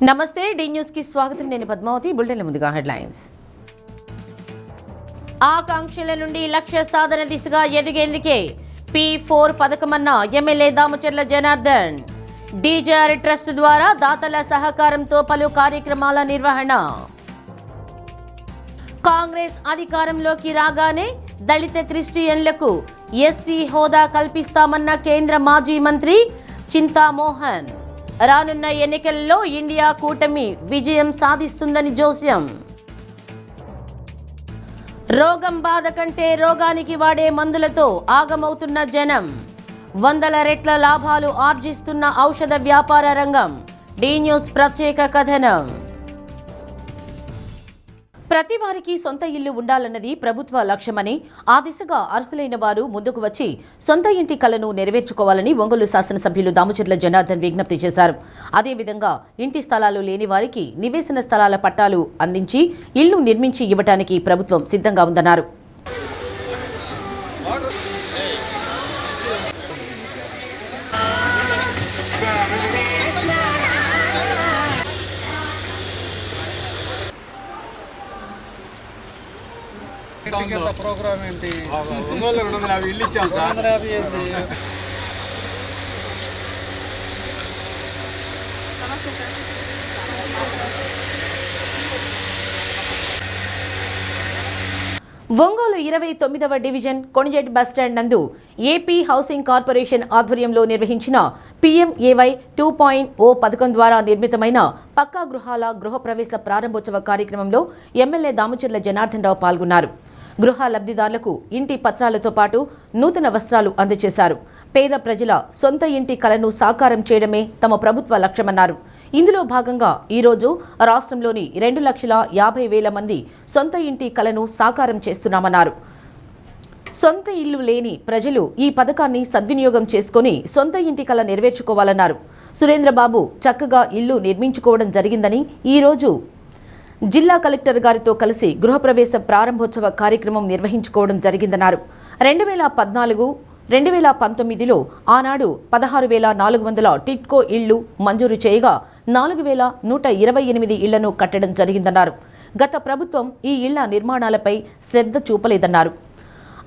నమస్తే D news కి స్వాగతం. నేను పద్మావతి. బులెటిన్ల ముందుగా హెడ్లైన్స్. ఆకాంక్షల నుండి లక్ష్య సాధన దిశగా ఎదిగేందుకే P4 పథకమన్న MLA Damacharla Janardhan. DJR trust ద్వారా దాతల సహకారంతో పలు కార్యక్రమాల నిర్వహణ. కాంగ్రెస్ అధికారంలోకి రాగానే దళిత క్రిస్టియన్లకు ఎస్సీ హోదా కల్పిస్తామన్న కేంద్ర మాజీ మంత్రి చింతామోహన్. రానున్న ఎన్నికల్లో ఇండియా కూటమి విజయం సాధిస్తుందని జోస్యం. రోగం బాధ కంటే రోగానికి వాడే మందులతో ఆగమవుతున్న జనం. 100 రెట్ల లాభాలు ఆర్జిస్తున్న ఔషధ వ్యాపార రంగం. డి న్యూస్ ప్రత్యేక కథనం. ప్రతి వారికి సొంత ఇల్లు ఉండాలన్నది ప్రభుత్వ లక్ష్యమని, ఆ దిశగా అర్హులైన వారు ముందుకు వచ్చి సొంత ఇంటి కలను నెరవేర్చుకోవాలని ఒంగోలు శాసనసభ్యులు దామచర్ల జనార్దన్ విజ్ఞప్తి చేశారు. అదేవిధంగా ఇంటి స్థలాలు లేని వారికి నివేశన స్థలాల పట్టాలు అందించి ఇళ్లు నిర్మించి ఇవ్వడానికి ప్రభుత్వం సిద్ధంగా ఉందన్నారు. ప్రోగ్రామ్ ఏంటి? ఇల్లు ఇచ్చాం సార్. 250 ఏంటి? ఒంగోలు 29వ డివిజన్ కొణిజేట్ బస్టాండ్ నందు ఏపీ హౌసింగ్ కార్పొరేషన్ ఆధ్వర్యంలో నిర్వహించిన PMAY 2.0 పథకం ద్వారా నిర్మితమైన పక్కా గృహాల గృహప్రవేశ ప్రారంభోత్సవ కార్యక్రమంలో ఎమ్మెల్యే దామచర్ల జనార్దన్ రావు పాల్గొన్నారు. గృహ లబ్ధిదారులకు ఇంటి పత్రాలతో పాటు నూతన వస్త్రాలు అందజేశారు. పేద ప్రజల సొంత ఇంటి కలను సాకారం చేయడమే తమ ప్రభుత్వ లక్ష్యమన్నారు. ఇందులో భాగంగా ఈరోజు రాష్ట్రంలోని 2,50,000 మంది సొంత ఇంటి కలను సాకారం చేస్తున్నామన్నారు. సొంత ఇల్లు లేని ప్రజలు ఈ పథకాన్ని సద్వినియోగం చేసుకుని సొంత ఇంటి కల నెరవేర్చుకోవాలన్నారు. సురేంద్రబాబు చక్కగా ఇల్లు నిర్మించుకోవడం జరిగిందని, ఈరోజు జిల్లా కలెక్టర్ గారితో కలిసి గృహప్రవేశ ప్రారంభోత్సవ కార్యక్రమం నిర్వహించుకోవడం జరిగిందన్నారు. 2019లో ఆనాడు 16,400 టిట్కో ఇళ్లు మంజూరు చేయగా 4,128 ఇళ్లను కట్టడం జరిగిందన్నారు. గత ప్రభుత్వం ఈ ఇళ్ల నిర్మాణాలపై శ్రద్ధ చూపలేదన్నారు.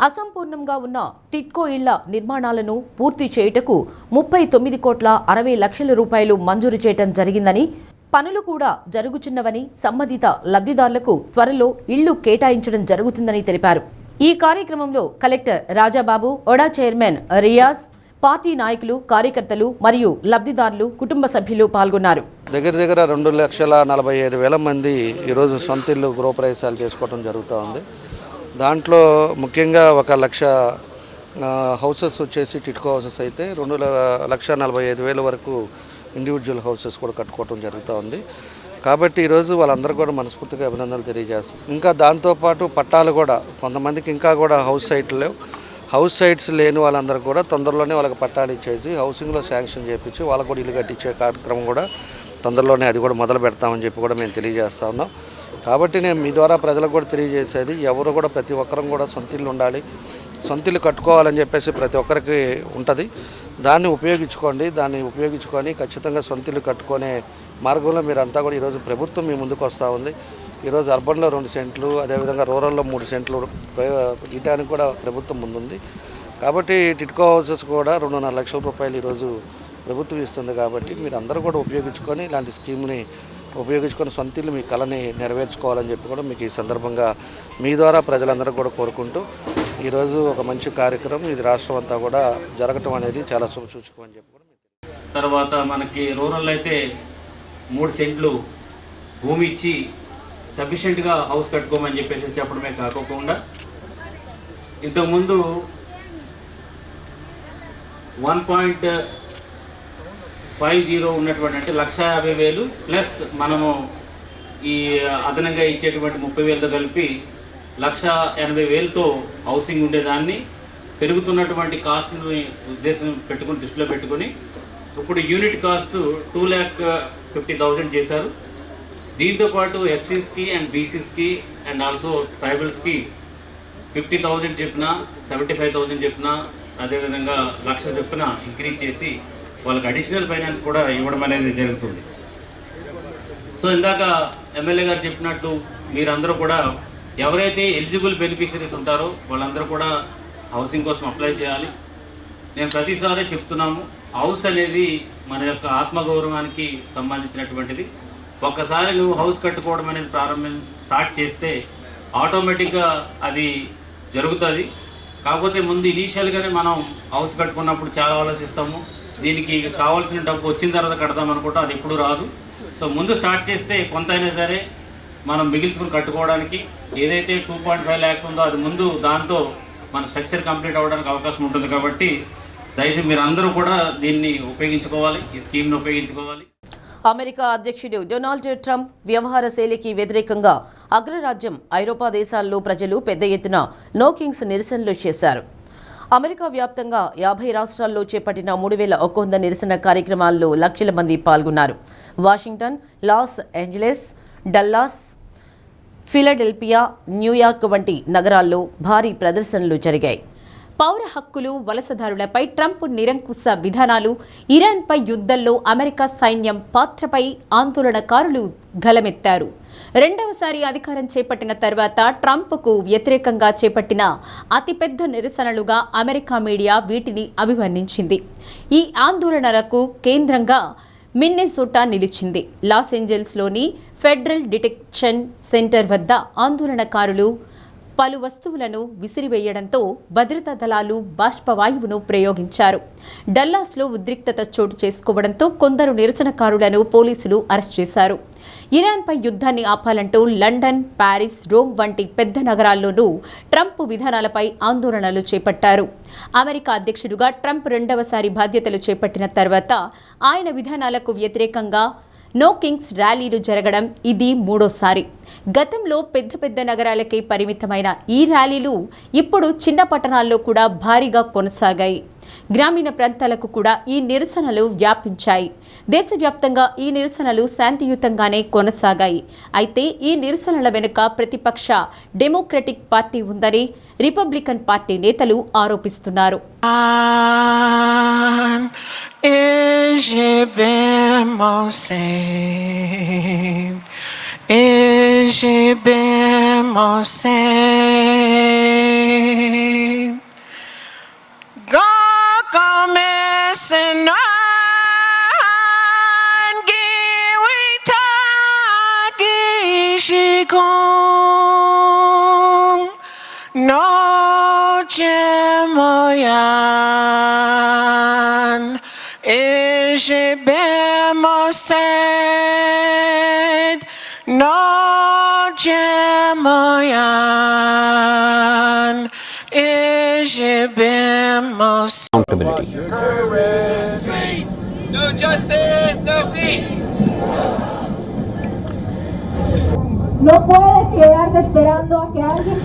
అసంపూర్ణంగా ఉన్న టిట్కో ఇళ్ల నిర్మాణాలను పూర్తి చేయుటకు 39,60,00,000 రూపాయలు మంజూరు చేయడం జరిగిందని, పనులు కూడా జరుగుచున్నవని, సంబంధిత లబ్ధిదారులకు త్వరలో ఇళ్లు కేటాయించడం జరుగుతుందని తెలిపారు. ఈ కార్యక్రమంలో కలెక్టర్ రాజాబాబు, ఒడా చైర్మన్ రియాజ్, పార్టీ నాయకులు, కార్యకర్తలు మరియు లబ్ధిదారులు, కుటుంబ సభ్యులు పాల్గొన్నారు. దగ్గర 2,45,000 మంది ఈరోజు సొంత ఇల్లు గృహప్రవేశాలు చేసుకోవడం జరుగుతూ ఉంది. దాంట్లో ముఖ్యంగా 1,00,000 హౌసెస్ వచ్చేసి టిట్కో హౌసెస్ అయితే 2,45,000 వరకు ఇండివిజువల్ హౌసెస్ కూడా కట్టుకోవడం జరుగుతూ ఉంది. కాబట్టి ఈరోజు వాళ్ళందరూ కూడా మనస్ఫూర్తిగా అభినందనలు తెలియజేస్తారు. ఇంకా దాంతోపాటు పట్టాలు కూడా కొంతమందికి ఇంకా కూడా హౌస్ సైట్స్ లేని వాళ్ళందరూ కూడా తొందరలోనే వాళ్ళకి పట్టాలు ఇచ్చేసి హౌసింగ్లో శాంక్షన్ చేయించి వాళ్ళకు కూడా ఇల్లు కట్టించే కార్యక్రమం కూడా తొందరలోనే అది కూడా మొదలు పెడతామని చెప్పి కూడా మేము తెలియజేస్తా ఉన్నాం. కాబట్టి నేను మీ ద్వారా ప్రజలకు కూడా తెలియజేసేది, ఎవరు కూడా ప్రతి ఒక్కరం కూడా సొంత ఇల్లు ఉండాలి, సొంత ఇల్లు కట్టుకోవాలని చెప్పేసి ప్రతి ఒక్కరికి ఉంటుంది. దాన్ని ఉపయోగించుకొని ఖచ్చితంగా సొంత ఇల్లు కట్టుకునే మార్గంలో మీరంతా కూడా ఈరోజు ప్రభుత్వం మీ ముందుకు వస్తూ ఉంది. ఈరోజు అర్బన్లో 2 సెంట్లు, అదేవిధంగా రూరల్లో 3 సెంట్లు ఇటానికి కూడా ప్రభుత్వం ముందుంది. కాబట్టి టిట్కో హౌసెస్ కూడా 2.5 లక్షల రూపాయలు ఈరోజు ప్రభుత్వం ఇస్తుంది. కాబట్టి మీరు అందరూ కూడా ఉపయోగించుకొని ఇలాంటి స్కీమ్ని ఉపయోగించుకొని సొంత ఇల్లు మీ కళని నెరవేర్చుకోవాలని చెప్పి కూడా మీకు ఈ సందర్భంగా మీ ద్వారా ప్రజలందరూ కూడా కోరుకుంటూ ఈరోజు ఒక మంచి కార్యక్రమం ఇది రాష్ట్రం అంతా కూడా జరగటం అనేది చాలా శుభసూచకం అని చెప్పి కూడా. తర్వాత మనకి రూరల్ అయితే 3 సెంట్లు భూమి ఇచ్చి సఫిషియెంట్గా హౌస్ కట్టుకోమని చెప్పేసి చెప్పడమే కాకుండా, ఇంతకుముందు 1.50 ఉన్నటువంటి అంటే 1,50,000 ప్లస్ మనము ఈ అదనంగా ఇచ్చేటువంటి 30,000తో కలిపి 1,80,000తో హౌసింగ్ ఉండేదాన్ని పెరుగుతున్నటువంటి కాస్ట్ని దృష్టిలో పెట్టుకుని ఇప్పుడు యూనిట్ కాస్ట్ 2,50,000 చేశారు. దీంతోపాటు ఎస్సీస్కి అండ్ బీసీస్కి అండ్ ఆల్సో ట్రైబల్స్కి 50,000 చెప్పిన, 75,000 చెప్పిన, అదేవిధంగా 1,00,000 చెప్పిన ఇంక్రీజ్ చేసి వాళ్ళకి అడిషనల్ ఫైనాన్స్ కూడా ఇవ్వడం అనేది జరుగుతుంది. సో ఇందాక ఎమ్మెల్యే గారు చెప్పినట్టు మీరందరూ కూడా ఎవరైతే ఎలిజిబుల్ బెనిఫిషరీస్ ఉంటారో వాళ్ళందరూ కూడా హౌసింగ్ కోసం అప్లై చేయాలి. నేను ప్రతిసారి చెప్తున్నాము, హౌస్ అనేది మన యొక్క ఆత్మగౌరవానికి సంబంధించినటువంటిది. ఒక్కసారి నువ్వు హౌస్ కట్టుకోవడం అనేది స్టార్ట్ చేస్తే ఆటోమేటిక్గా అది జరుగుతుంది. కాకపోతే ముందు ఇనీషియల్గానే మనం హౌస్ కట్టుకున్నప్పుడు చాలా ఆలోచిస్తాము, దీనికి కావాల్సిన డబ్బు వచ్చిన తర్వాత కడదాం అనుకుంటాం, అది ఎప్పుడు రాదు. సో ముందు స్టార్ట్ చేస్తే కొంత అయినా సరే మనం మిగిల్చుకుని కట్టుకోవడానికి ఏదైతే 2.5 lakh ఉందో అది ముందు దాంతో మన స్ట్రక్చర్ కంప్లీట్ అవ్వడానికి అవకాశం ఉంటుంది. కాబట్టి దయచేసి మీరు అందరూ కూడా దీన్ని ఉపయోగించుకోవాలి, ఈ స్కీమ్ని ఉపయోగించుకోవాలి. అమెరికా అధ్యక్షుడు డొనాల్డ్ ట్రంప్ వ్యవహార శైలికి వ్యతిరేకంగా అగ్రరాజ్యం ఐరోపా దేశాల్లో ప్రజలు పెద్ద ఎత్తున నో కింగ్స్ నిరసనలు చేశారు. అమెరికా వ్యాప్తంగా 50 రాష్ట్రాల్లో చేపట్టిన 3100 నిరసన కార్యక్రమాల్లో లక్షల మంది పాల్గొన్నారు. Washington, Los Angeles, Dallas, Philadelphia, New York వంటి నగరాల్లో భారీ ప్రదర్శనలు జరిగాయి. పౌర హక్కులు, వలసదారులపై ట్రంప్ నిరంకుశ విధానాలు, ఇరాన్పై యుద్ధంలో అమెరికా సైన్యం పాత్రపై ఆందోళనకారులు గలమెత్తారు. రెండవసారి అధికారం చేపట్టిన తర్వాత ట్రంప్కు వ్యతిరేకంగా చేపట్టిన అతిపెద్ద నిరసనలుగా అమెరికా మీడియా వీటిని అభివర్ణించింది. ఈ ఆందోళనలకు కేంద్రంగా మిన్నెసోటా నిలిచింది. లాస్ ఏంజల్స్లోని ఫెడరల్ డిటెక్షన్ సెంటర్ వద్ద ఆందోళనకారులు పలు వస్తువులను విసిరివేయడంతో భద్రతా దళాలు బాష్పవాయువును ప్రయోగించారు. డల్లాస్లో ఉద్రిక్తత చోటు చేసుకోవడంతో కొందరు నిరసనకారులను పోలీసులు అరెస్ట్ చేశారు. ఇరాన్పై యుద్ధాన్ని ఆపాలంటూ లండన్, ప్యారిస్, రోమ్ వంటి పెద్ద నగరాల్లోనూ ట్రంప్ విధానాలపై ఆందోళనలు చేపట్టారు. అమెరికా అధ్యక్షుడిగా ట్రంప్ రెండవసారి బాధ్యతలు చేపట్టిన తర్వాత ఆయన విధానాలకు వ్యతిరేకంగా నో కింగ్స్ ర్యాలీలు జరగడం ఇది మూడోసారి. గతంలో పెద్ద పెద్ద నగరాలకే పరిమితమైన ఈ ర్యాలీలు ఇప్పుడు చిన్న పట్టణాల్లో కూడా భారీగా కొనసాగాయి. గ్రామీణ ప్రాంతాలకు కూడా ఈ నిరసనలు వ్యాపించాయి. దేశవ్యాప్తంగా ఈ నిరసనలు శాంతియుతంగానే కొనసాగాయి. అయితే ఈ నిరసనల వెనుక ప్రతిపక్ష డెమోక్రటిక్ పార్టీ ఉందని రిపబ్లికన్ పార్టీ నేతలు ఆరోపిస్తున్నారు. Accountability. No justice, no peace. No puedes quedarte esperando a que alguien...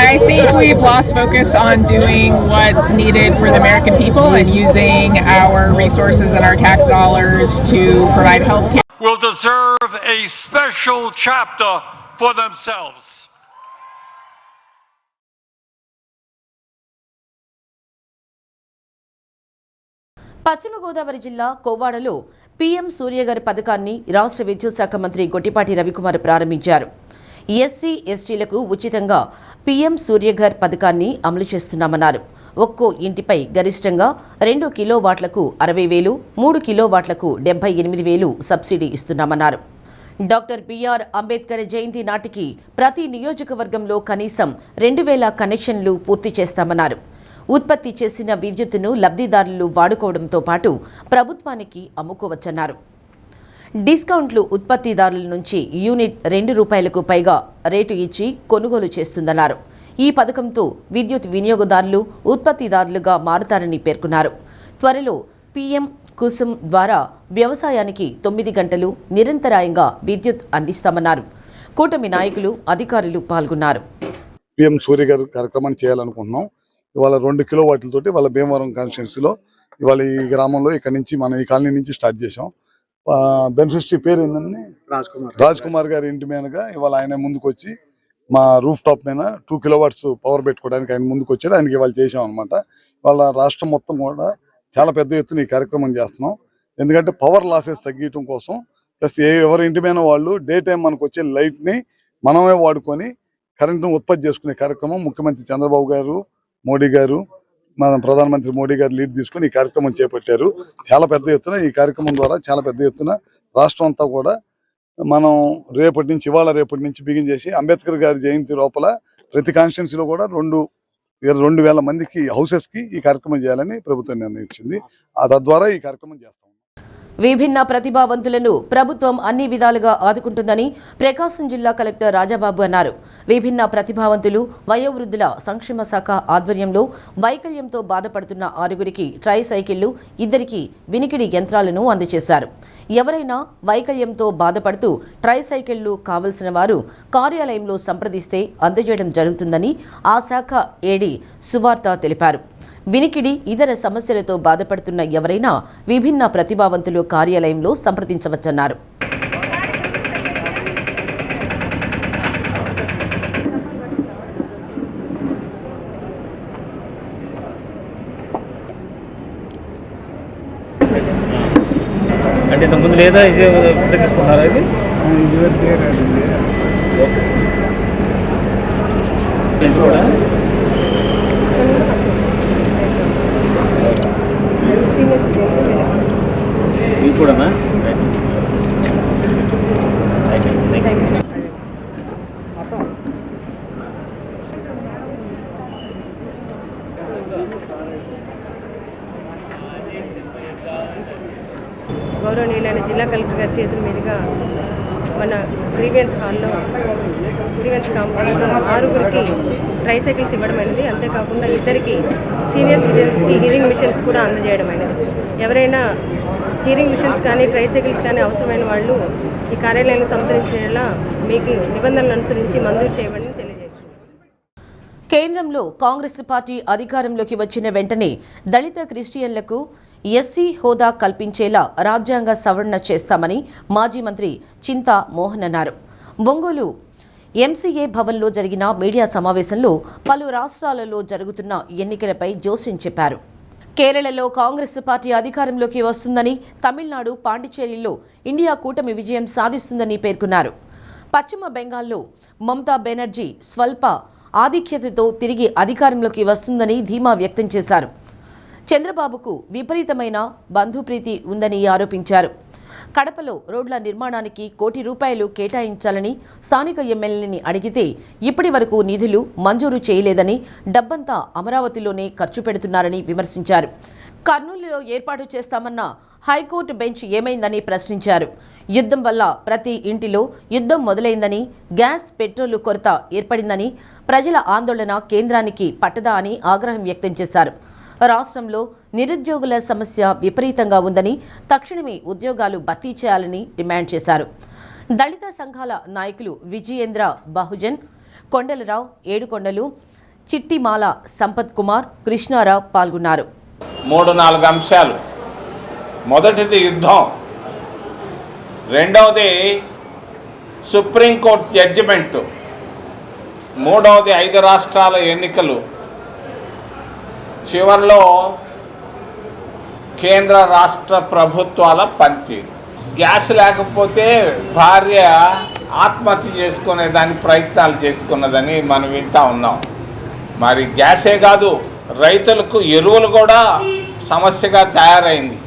I think we've lost focus on doing what's needed for the American people and using our resources and our tax dollars to provide health care. Will deserve a special chapter for themselves. పశ్చిమ గోదావరి జిల్లా కోవాడలో PM సూర్యగారి పథకాన్ని రాష్ట్ర విద్యుత్ శాఖ మంత్రి గొట్టిపాటి రవికుమార్ ప్రారంభించారు. SC, ఎస్టీలకు ఉచితంగా పీఎం సూర్యఘర్ పథకాన్ని అమలు చేస్తున్నామన్నారు. ఒక్కో ఇంటిపై గరిష్టంగా 2 కిలోవాట్లకు 60,000, 3 కిలోవాట్లకు 78,000 సబ్సిడీ ఇస్తున్నామన్నారు. డాక్టర్ బిఆర్ అంబేద్కర్ జయంతి నాటికి ప్రతి నియోజకవర్గంలో కనీసం 2,000 కనెక్షన్లు పూర్తి చేస్తామన్నారు. ఉత్పత్తి చేసిన విద్యుత్తును లబ్ధిదారులు వాడుకోవడంతో పాటు ప్రభుత్వానికి అమ్ముకోవచ్చన్నారు. డిస్కౌంట్లు ఉత్పత్తిదారుల నుంచి యూనిట్ ₹2 పైగా రేటు ఇచ్చి కొనుగోలు చేస్తుందన్నారు. ఈ పథకంతో విద్యుత్ వినియోగదారులు ఉత్పత్తిదారులుగా మారుతారని పేర్కొన్నారు. త్వరలో పీఎం కుసుమ్ ద్వారా వ్యవసాయానికి 9 గంటలు నిరంతరాయంగా విద్యుత్ అందిస్తామన్నారు. కూటమి నాయకులు, అధికారులు పాల్గొన్నారు. పీఎం సూర్యగారి కార్యక్రమాన్ని చేయాలనుకుంటున్నాం. ఇవాళ 2 కిలోవాట్లతోటి వాళ్ళ భీమవరం కాన్స్టిట్యున్సీలో ఇవాళ ఈ గ్రామంలో ఇక్కడ నుంచి మనం ఈ కాలనీ నుంచి స్టార్ట్ చేసాం. బెనిఫిషరీ పేరు ఏంటండి? రాజ్ కుమార్ గారి ఇంటి మీదగా ఇవాళ ఆయన ముందుకు వచ్చి మా రూఫ్ టాప్ మీద 2 కిలోవాట్స్ పవర్ పెట్టుకోవడానికి ఆయన ముందుకు వచ్చాడు. ఆయనకి ఇవాళ చేసాం అనమాట. వాళ్ళ రాష్ట్రం మొత్తం కూడా చాలా పెద్ద ఎత్తున ఈ కార్యక్రమం చేస్తున్నాం. ఎందుకంటే పవర్ లాసెస్ తగ్గించడం కోసం, ప్లస్ ఎవరి ఇంటి మీద వాళ్ళు డే టైం మనకు వచ్చే లైట్ని మనమే వాడుకొని కరెంటును ఉత్పత్తి చేసుకునే కార్యక్రమం ముఖ్యమంత్రి చంద్రబాబు గారు, మోడీ గారు, మన ప్రధానమంత్రి మోడీ గారు లీడ్ తీసుకొని ఈ కార్యక్రమం చేపట్టారు. చాలా పెద్ద ఎత్తున ఈ కార్యక్రమం ద్వారా చాలా పెద్ద ఎత్తున రాష్ట్రం అంతా కూడా మనం రేపటి నుంచి బిగిన్ చేసి అంబేద్కర్ గారి జయంతి లోపల ప్రతి కాన్స్టిట్యున్సీలో కూడా 2,000 మందికి హౌసెస్కి ఈ కార్యక్రమం చేయాలని ప్రభుత్వం నిర్ణయించింది. తద్వారా ఈ కార్యక్రమం చేస్తాం. విభిన్న ప్రతిభావంతులను ప్రభుత్వం అన్ని విధాలుగా ఆదుకుంటుందని ప్రకాశం జిల్లా కలెక్టర్ రాజాబాబు అన్నారు. విభిన్న ప్రతిభావంతులు వయోవృద్ధుల సంక్షేమ శాఖ ఆధ్వర్యంలో వైకల్యంతో బాధపడుతున్న 6గురికి ట్రై సైకిళ్లు, 2కి వినికిడి యంత్రాలను అందజేశారు. ఎవరైనా వైకల్యంతో బాధపడుతూ ట్రై సైకిళ్లు కావలసిన వారు కార్యాలయంలో సంప్రదిస్తే అందజేయడం జరుగుతుందని ఆ శాఖ ఏడీ సువార్త తెలిపారు. వినికిడి ఇతర సమస్యలతో బాధపడుతున్న ఎవరైనా విభిన్న ప్రతిభావంతులు కార్యాలయంలో సంప్రదించవచ్చన్నారు. అంటే ఇంతకుముందు లేదా ఇదే తీసుకున్నారా? ఇది కూడా ఇది కూడానా? గౌరవనీయులైన జిల్లా కలెక్టర్ గారి చేతుల మీదుగా మన గ్రీవెన్స్ హాల్లో గ్రీవెన్స్ కాంపౌండ్లో 6గురికి ట్రైసైకిల్స్ ఇవ్వడమైనది. అంతేకాకుండా 2కి సీనియర్ సిటిజన్స్కి హీరింగ్ మిషన్స్ కూడా అందజేయడమైనది. ఎవరైనా హీరింగ్ మిషన్స్ కానీ ట్రైసైకిల్స్ కానీ అవసరమైన వాళ్ళు ఈ కార్యాలయాన్ని సంప్రదించేలా మీకు నిబంధనలు అనుసరించి మంజూరు చేయమని తెలియజేయచ్చు. కేంద్రంలో కాంగ్రెస్ పార్టీ అధికారంలోకి వచ్చిన వెంటనే దళిత క్రిస్టియన్లకు ఎస్సీ హోదా కల్పించేలా రాజ్యాంగ సవరణ చేస్తామని మాజీ మంత్రి చింతా మోహన్ అన్నారు. ఒంగోలు ఎంసీఏ భవన్లో జరిగిన మీడియా సమావేశంలో పలు రాష్ట్రాలలో జరుగుతున్న ఎన్నికలపై జోస్యం చెప్పారు. కేరళలో కాంగ్రెస్ పార్టీ అధికారంలోకి వస్తుందని, తమిళనాడు, పాండిచ్చేరిలో ఇండియా కూటమి విజయం సాధిస్తుందని పేర్కొన్నారు. పశ్చిమ బెంగాల్లో మమతా బెనర్జీ స్వల్ప ఆధిక్యతతో తిరిగి అధికారంలోకి వస్తుందని ధీమా వ్యక్తం చేశారు. చంద్రబాబుకు విపరీతమైన బంధుప్రీతి ఉందని ఆరోపించారు. కడపలో రోడ్ల నిర్మాణానికి ₹1 కోటి కేటాయించాలని స్థానిక ఎమ్మెల్యేని అడిగితే ఇప్పటి వరకు నిధులు మంజూరు చేయలేదని, డబ్బంతా అమరావతిలోనే ఖర్చు పెడుతున్నారని విమర్శించారు. కర్నూలులో ఏర్పాటు చేస్తామన్న హైకోర్టు బెంచ్ ఏమైందని ప్రశ్నించారు. యుద్ధం వల్ల ప్రతి ఇంటిలో యుద్ధం మొదలైందని, గ్యాస్, పెట్రోలు కొరత ఏర్పడిందని, ప్రజల ఆందోళన కేంద్రానికి పట్టదా అని ఆగ్రహం వ్యక్తం చేశారు. రాష్ట్రంలో నిరుద్యోగుల సమస్య విపరీతంగా ఉందని, తక్షణమే ఉద్యోగాలు భర్తీ చేయాలని డిమాండ్ చేశారు. దళిత సంఘాల నాయకులు విజయేంద్ర బహుజన్, కొండలరావు, ఏడుకొండలు, చిట్టిమాల సంపత్ కుమార్, కృష్ణారావు పాల్గొన్నారు. 3-4 అంశాలు. మొదటిది యుద్ధం, రెండవది సుప్రీంకోర్టు జడ్జిమెంటు, మూడవది 5 రాష్ట్రాల ఎన్నికలు, చివరిలో కేంద్ర రాష్ట్ర ప్రభుత్వాల పనితీరు. గ్యాస్ లేకపోతే భార్య ఆత్మహత్య చేసుకునే దాని ప్రయత్నాలు చేసుకున్నదని మనం వింటా ఉన్నాం. మరి గ్యాసే కాదు, రైతులకు ఎరువులు కూడా సమస్యగా తయారైంది.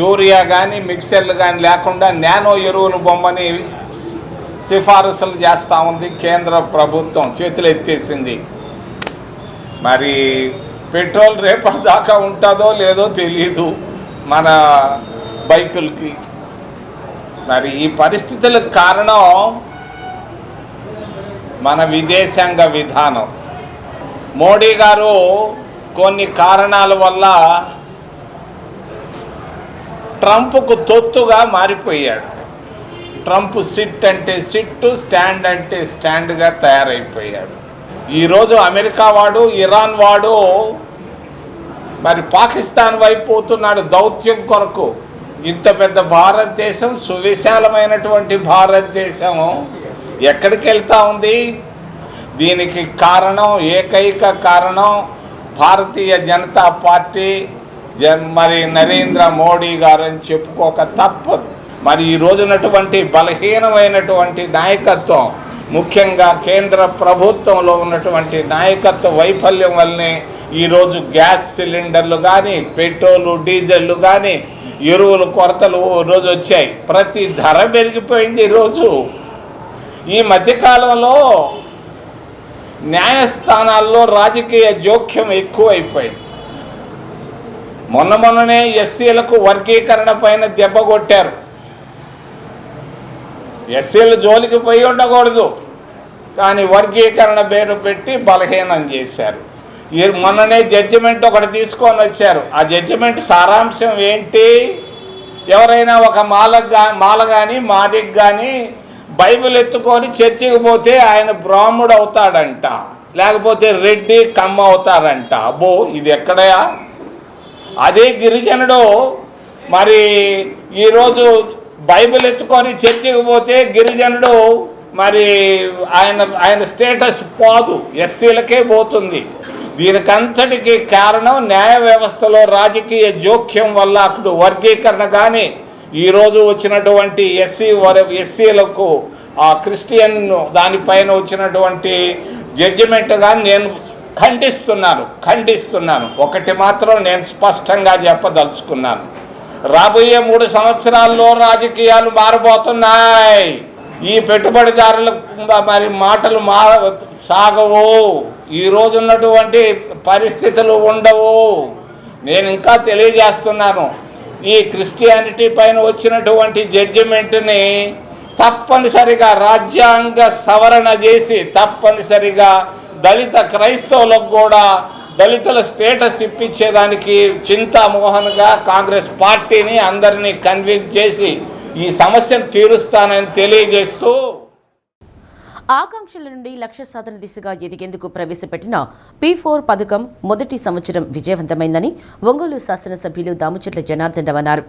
యూరియా కానీ మిక్సర్లు కానీ లేకుండా నానో ఎరువులు బొమ్మని సిఫారసులు చేస్తూ ఉంది కేంద్ర ప్రభుత్వం, చేతులు ఎత్తేసింది. మరి పెట్రోల్ రేపటి దాకా ఉంటుందో లేదో తెలియదు మన బైకులకి. మరి ఈ పరిస్థితులకు కారణం మన విదేశాంగ విధానం. మోడీ గారు కొన్ని కారణాల వల్ల ట్రంప్కు తొత్తుగా మారిపోయాడు. ట్రంప్ సిట్ అంటే సిట్టు, స్టాండ్ అంటే స్టాండ్గా తయారైపోయాడు. ఈరోజు అమెరికా వాడు, ఇరాన్ వాడు మరి పాకిస్తాన్ వైపు పోతున్నాడు దౌత్యం కొరకు. ఇంత పెద్ద భారతదేశం, సువిశాలమైనటువంటి భారతదేశం ఎక్కడికి వెళ్తూ ఉంది? దీనికి కారణం, ఏకైక కారణం భారతీయ జనతా పార్టీ మరి నరేంద్ర మోడీ గారు అని చెప్పుకోక తప్పదు. మరి ఈ రోజున్నటువంటి బలహీనమైనటువంటి నాయకత్వం, ముఖ్యంగా కేంద్ర ప్రభుత్వంలో ఉన్నటువంటి నాయకత్వ వైఫల్యం వల్లనే ఈరోజు గ్యాస్ సిలిండర్లు కానీ, పెట్రోలు డీజిల్లు కానీ, ఎరువుల కొరతలు రోజు వచ్చాయి. ప్రతి ధర పెరిగిపోయింది. ఈరోజు ఈ మధ్యకాలంలో న్యాయస్థానాల్లో రాజకీయ జోక్యం ఎక్కువైపోయింది. మొన్ననే ఎస్సీలకు వర్గీకరణ పైన దెబ్బ కొట్టారు. ఎస్సీలు జోలికి పోయి ఉండకూడదు, కానీ వర్గీకరణ పేరు పెట్టి బలహీనం చేశారు. మొన్ననే జడ్జిమెంట్ ఒకటి తీసుకొని వచ్చారు. ఆ జడ్జిమెంట్ సారాంశం ఏంటి? ఎవరైనా ఒక మాల కానీ మాదిక్ కానీ బైబిల్ ఎత్తుకొని చర్చికి పోతే ఆయన బ్రాహ్మడు అవుతాడంట, లేకపోతే రెడ్డి కమ్మ అవుతారంట. అబ్బో, ఇది ఎక్కడయా? అదే గిరిజనుడు మరి ఈరోజు బైబిల్ ఎత్తుకొని చర్చికి పోతే గిరిజనుడు మరి ఆయన స్టేటస్ పోదు, ఎస్సీలకే పోతుంది. దీనికంతటికి కారణం న్యాయ వ్యవస్థలో రాజకీయ జోక్యం వల్ల అక్కడ వర్గీకరణ కానీ, ఈరోజు వచ్చినటువంటి ఎస్సీలకు ఆ క్రిస్టియన్ దానిపైన వచ్చినటువంటి జడ్జిమెంట్ కానీ నేను ఖండిస్తున్నాను. ఒకటి మాత్రం నేను స్పష్టంగా చెప్పదలుచుకున్నాను. రాబోయే 3 సంవత్సరాల్లో రాజకీయాలు మారబోతున్నాయి. ఈ పెట్టుబడిదారుల మరి మాటలు సాగవు. ఈ రోజు ఉన్నటువంటి పరిస్థితులు ఉండవు. నేను ఇంకా తెలియజేస్తున్నాను, ఈ క్రిస్టియానిటీ పైన వచ్చినటువంటి జడ్జిమెంట్ని తప్పనిసరిగా రాజ్యాంగ సవరణ చేసి తప్పనిసరిగా దళిత క్రైస్తవులకు కూడా దళితుల స్టేటస్ ఇప్పించేదానికి చింతామోహన్గా కాంగ్రెస్ పార్టీని అందరినీ కన్విన్స్ చేసి ఈ సమస్యను తీరుస్తానని తెలియజేస్తూ, ఆకాంక్షల నుండి లక్ష్య సాధన దిశగా ఎదిగేందుకు ప్రవేశపెట్టిన P4 పథకం మొదటి సంవత్సరం విజయవంతమైందని ఒంగోలు శాసనసభ్యులు దాముచెట్ల జనార్దన్ రావు అన్నారు.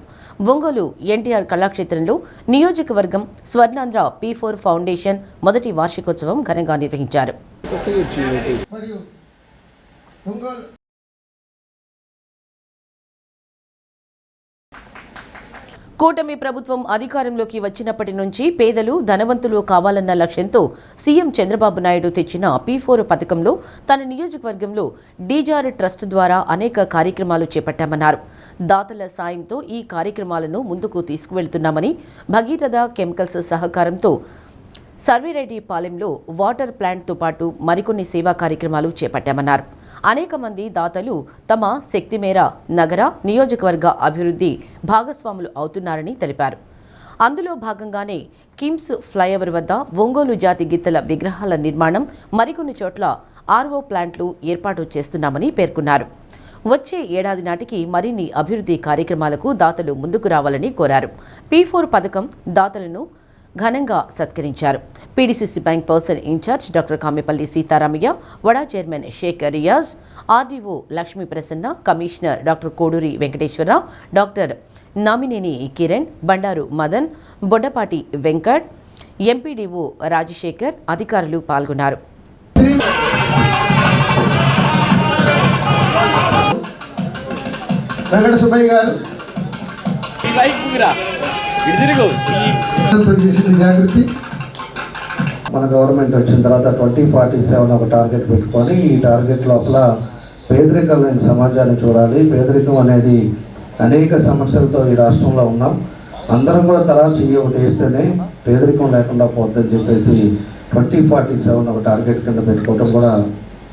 ఒంగోలు ఎన్టీఆర్ కళాక్షేత్రంలో నియోజకవర్గం స్వర్ణాంధ్ర P4 ఫౌండేషన్ మొదటి వార్షికోత్సవం ఘనంగా నిర్వహించారు. కూటమి ప్రభుత్వం అధికారంలోకి వచ్చినప్పటి నుంచి పేదలు ధనవంతులు కావాలన్న లక్ష్యంతో సీఎం చంద్రబాబు నాయుడు తెచ్చిన P4 పథకంలో తన నియోజకవర్గంలో డీజార్ ట్రస్ట్ ద్వారా అనేక కార్యక్రమాలు చేపట్టామన్నారు. దాతల సాయంతో ఈ కార్యక్రమాలను ముందుకు తీసుకువెళ్తున్నామని, భగీరథ కెమికల్స్ సహకారంతో సర్వేరెడ్డిపాలెంలో వాటర్ ప్లాంట్తో పాటు మరికొన్ని సేవా కార్యక్రమాలు చేపట్టామన్నారు. అనేక మంది దాతలు తమ శక్తి మేర నగర నియోజకవర్గ అభివృద్ధి భాగస్వాములు అవుతున్నారని తెలిపారు. అందులో భాగంగానే కిమ్స్ ఫ్లైఓవర్ వద్ద ఒంగోలు జాతి గిత్తల విగ్రహాల నిర్మాణం, మరికొన్ని చోట్ల RO ప్లాంట్లు ఏర్పాటు చేస్తున్నామని పేర్కొన్నారు. వచ్చే ఏడాది నాటికి మరిన్ని అభివృద్ధి కార్యక్రమాలకు దాతలు ముందుకు రావాలని కోరారు. P4 పథకం దాతలను ఘనంగా సత్కరించారు. PDCC bank person in charge doctor Kamepalli Sitaramayya, వడా chairman Shaik Riyaz, RDO Lakshmi Prasanna, commissioner doctor Koduri Venkateswararao, doctor Namineni Kiran, Bandaru Madan, Boddapati Venkat, MPDO Rajasekhar, అధికారులు పాల్గొన్నారు. మన గవర్నమెంట్ వచ్చిన తర్వాత 2047 ఒక టార్గెట్ పెట్టుకొని, ఈ టార్గెట్ లోపల పేదరికం లేని సమాజాన్ని చూడాలి. పేదరికం అనేది అనేక సమస్యలతో ఈ రాష్ట్రంలో ఉన్నాం. అందరం కూడా తలా చెయ్యి ఒకటి వేస్తేనే పేదరికం లేకుండా పోద్దని చెప్పేసి 2047 ఒక టార్గెట్ కింద పెట్టుకోవడం కూడా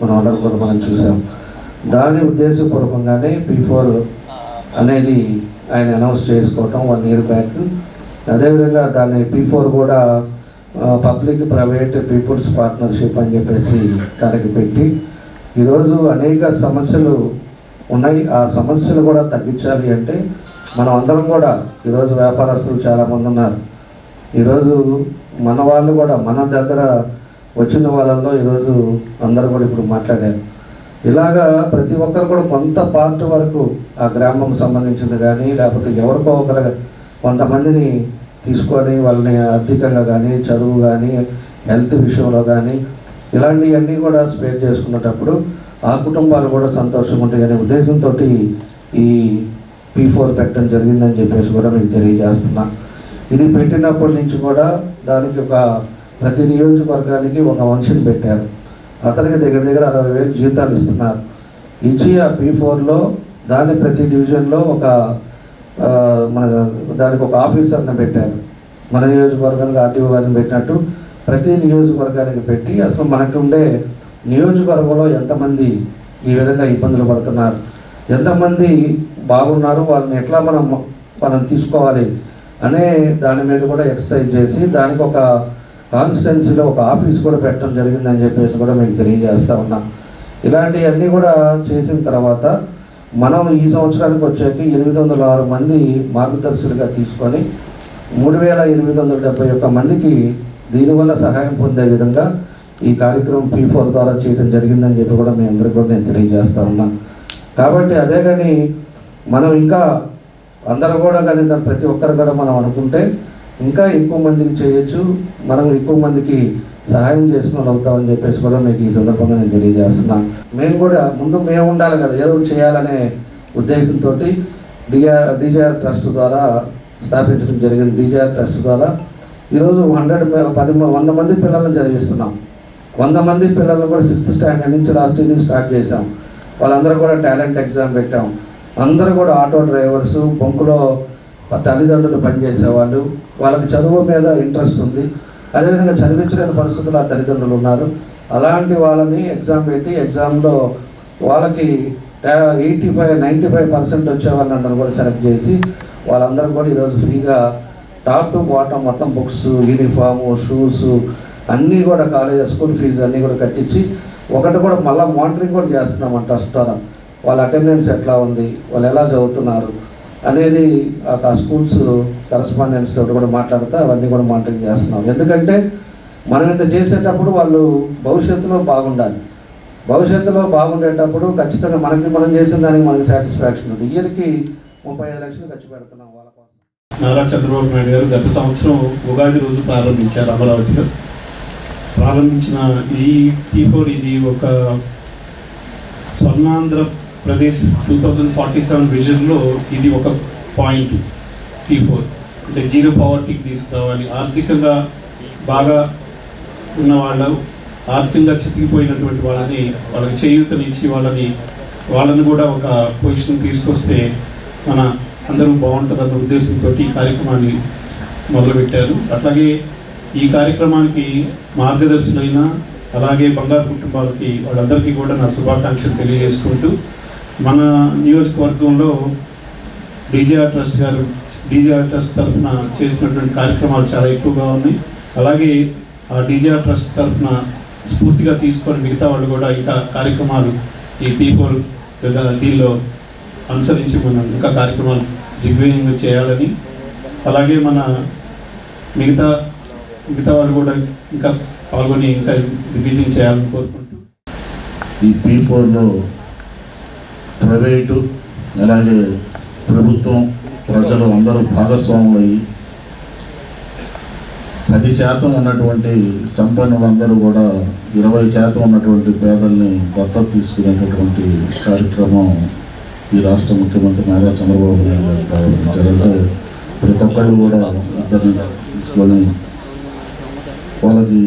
మనం అందరం కూడా మనం చూసాం. దాని ఉద్దేశపూర్వకంగానే P4 అనేది ఆయన అనౌన్స్ చేసుకోవటం 1 year బ్యాక్. అదేవిధంగా దాన్ని P4 కూడా పబ్లిక్ ప్రైవేట్ పీపుల్స్ పార్ట్నర్షిప్ అని చెప్పేసి దానికి పెట్టి, ఈరోజు అనేక సమస్యలు ఉన్నాయి. ఆ సమస్యలు కూడా తగ్గించాలి అంటే మనం అందరం కూడా, ఈరోజు వ్యాపారస్తులు చాలామంది ఉన్నారు. ఈరోజు మన వాళ్ళు కూడా మన దగ్గర వచ్చిన వాళ్ళల్లో ఈరోజు అందరూ కూడా ఇప్పుడు మాట్లాడారు. ఇలాగా ప్రతి ఒక్కరు కూడా కొంత పార్ట్ వరకు ఆ గ్రామం సంబంధించింది కానీ, లేకపోతే ఎవరికో ఒకరు కొంతమందిని తీసుకొని వాళ్ళని ఆర్థికంగా కానీ, చదువు కానీ, హెల్త్ విషయంలో కానీ ఇలాంటివన్నీ కూడా స్పేర్ చేసుకునేటప్పుడు ఆ కుటుంబాలు కూడా సంతోషంగా ఉంటాయి అనే ఉద్దేశంతో ఈ P4 పెట్టడం జరిగిందని చెప్పేసి కూడా మీకు తెలియజేస్తున్నా. ఇది పెట్టినప్పటి నుంచి కూడా దానికి ఒక ప్రతి నియోజకవర్గానికి ఒక మనిషిని పెట్టారు. అతనికి దగ్గర 60,000 జీతాలు ఇస్తున్నారు. ఇచ్చి ఆ P4లో దాన్ని ప్రతి డివిజన్లో ఒక మన దానికి ఒక ఆఫీసర్ని పెట్టారు. మన నియోజకవర్గానికి ఆర్టీఓ గారిని పెట్టినట్టు ప్రతి నియోజకవర్గానికి పెట్టి అసలు మనకు ఉండే నియోజకవర్గంలో ఎంతమంది ఈ విధంగా ఇబ్బందులు పడుతున్నారు, ఎంతమంది బాగున్నారు, వాళ్ళని ఎట్లా మనం తీసుకోవాలి అనే దాని మీద కూడా ఎక్సర్సైజ్ చేసి దానికి ఒక కాన్స్టిట్యున్సీలో ఒక ఆఫీస్ కూడా పెట్టడం జరిగిందని చెప్పేసి కూడా మీకు తెలియజేస్తూ ఉన్నాం. ఇలాంటివన్నీ కూడా చేసిన తర్వాత మనం ఈ సంవత్సరానికి వచ్చాక 806 మంది మార్గదర్శులుగా తీసుకొని 3,871 మందికి దీనివల్ల సహాయం పొందే విధంగా ఈ కార్యక్రమం P4 ద్వారా చేయడం జరిగిందని చెప్పి కూడా మీ అందరికీ కూడా నేను తెలియజేస్తూ ఉన్నాను. కాబట్టి అదే కానీ మనం ఇంకా అందరూ కూడా కానీ ప్రతి ఒక్కరు కూడా మనం అనుకుంటే ఇంకా ఎక్కువ మందికి చేయొచ్చు, మనం ఎక్కువ మందికి సహాయం చేసిన వాళ్ళు అవుతామని చెప్పేసి కూడా మీకు ఈ సందర్భంగా నేను తెలియజేస్తున్నాను. మేము కూడా ముందు మేము ఉండాలి కదా, ఏదో చేయాలనే ఉద్దేశంతో డీజేఆర్ ట్రస్ట్ ద్వారా స్థాపించడం జరిగింది. డీజేఆర్ ట్రస్ట్ ద్వారా ఈరోజు 100 మంది పిల్లలను చదివిస్తున్నాం. 100 మంది పిల్లలను కూడా 6th స్టాండర్డ్ నుంచి లాస్ట్ ఇయర్ నుంచి స్టార్ట్ చేసాం. వాళ్ళందరూ కూడా టాలెంట్ ఎగ్జామ్ పెట్టాం. అందరూ కూడా ఆటో డ్రైవర్స్, బంకులో తల్లిదండ్రులు పనిచేసేవాళ్ళు, వాళ్ళకి చదువు మీద ఇంట్రెస్ట్ ఉంది, అదేవిధంగా చదివించలేని పరిస్థితుల్లో ఆ తల్లిదండ్రులు ఉన్నారు. అలాంటి వాళ్ళని ఎగ్జామ్ పెట్టి ఎగ్జామ్లో వాళ్ళకి 85-95% వచ్చే వాళ్ళందరూ కూడా సెలెక్ట్ చేసి వాళ్ళందరూ కూడా ఈరోజు ఫ్రీగా టాప్ టు బాటమ్ మొత్తం బుక్స్, యూనిఫాము, షూస్ అన్నీ కూడా కాలేజ్ స్కూల్ ఫీజు అన్నీ కూడా కట్టించి ఒకటి కూడా మళ్ళీ మానిటరింగ్ కూడా చేస్తున్నాం ట్రస్ట్ ద్వారా. వాళ్ళ అటెండెన్స్ ఎట్లా ఉంది, వాళ్ళు ఎలా చదువుతున్నారు అనేది ఆ స్కూల్స్ కరస్పాండెన్స్ తోటి కూడా మాట్లాడుతూ అవన్నీ కూడా మానిటరింగ్ చేస్తున్నాం. ఎందుకంటే మనం ఇంత చేసేటప్పుడు వాళ్ళు భవిష్యత్తులో బాగుండాలి. భవిష్యత్తులో బాగుండేటప్పుడు ఖచ్చితంగా మనం చేసిన దానికి మనకి సాటిస్ఫాక్షన్ ఉంది. ఇయర్కి 35 లక్షలు ఖర్చు పెడుతున్నాం వాళ్ళ కోసం. నారా చంద్రబాబు నాయుడు గారు గత సంవత్సరం ఉగాది రోజు ప్రారంభించారు. అమరావతిలో ప్రారంభించిన ఈ P4 ఇది ఒక స్వర్ణాంధ్రప్రదేశ్ 2047 విజన్లో ఇది ఒక పాయింట్. P4 అంటే జీరో పవర్టీకి తీసుకురావాలి. ఆర్థికంగా బాగా ఉన్నవాళ్ళు, ఆర్థికంగా చితికిపోయినటువంటి వాళ్ళకి చేయూతనిచ్చి వాళ్ళని కూడా ఒక పొజిషన్ తీసుకొస్తే మన అందరూ బాగుంటుందన్న ఉద్దేశంతో ఈ కార్యక్రమాన్ని మొదలుపెట్టారు. అట్లాగే ఈ కార్యక్రమానికి మార్గదర్శులైన అలాగే బంగారు కుటుంబాలకి వాళ్ళందరికీ కూడా నా శుభాకాంక్షలు తెలియజేసుకుంటూ, మన నియోజకవర్గంలో డీజేఆర్ ట్రస్ట్ తరఫున చేసినటువంటి కార్యక్రమాలు చాలా ఎక్కువగా ఉన్నాయి. అలాగే ఆ డీజేఆర్ ట్రస్ట్ తరఫున స్ఫూర్తిగా తీసుకొని మిగతా వాళ్ళు కూడా ఇంకా కార్యక్రమాలు ఈ P4 దీనిలో అనుసరించి మనం ఇంకా కార్యక్రమాలు దిగ్విజయంగా చేయాలని, అలాగే మన మిగతా వాళ్ళు కూడా ఇంకా పాల్గొని ఇంకా దిగ్విజయం చేయాలని కోరుకుంటూ ఈ P4లో ప్రైవేటు అలాగే ప్రభుత్వం ప్రజలు అందరూ భాగస్వాములు అయ్యి 10% ఉన్నటువంటి సంపన్నులందరూ కూడా 20% ఉన్నటువంటి పేదల్ని దత్తత తీసుకునేటటువంటి కార్యక్రమం ఈ రాష్ట్ర ముఖ్యమంత్రి నారా చంద్రబాబు నాయుడు గారు ప్రారంభించారు. అంటే ప్రతి ఒక్కళ్ళు కూడా ఇద్దరిని తీసుకొని వాళ్ళకి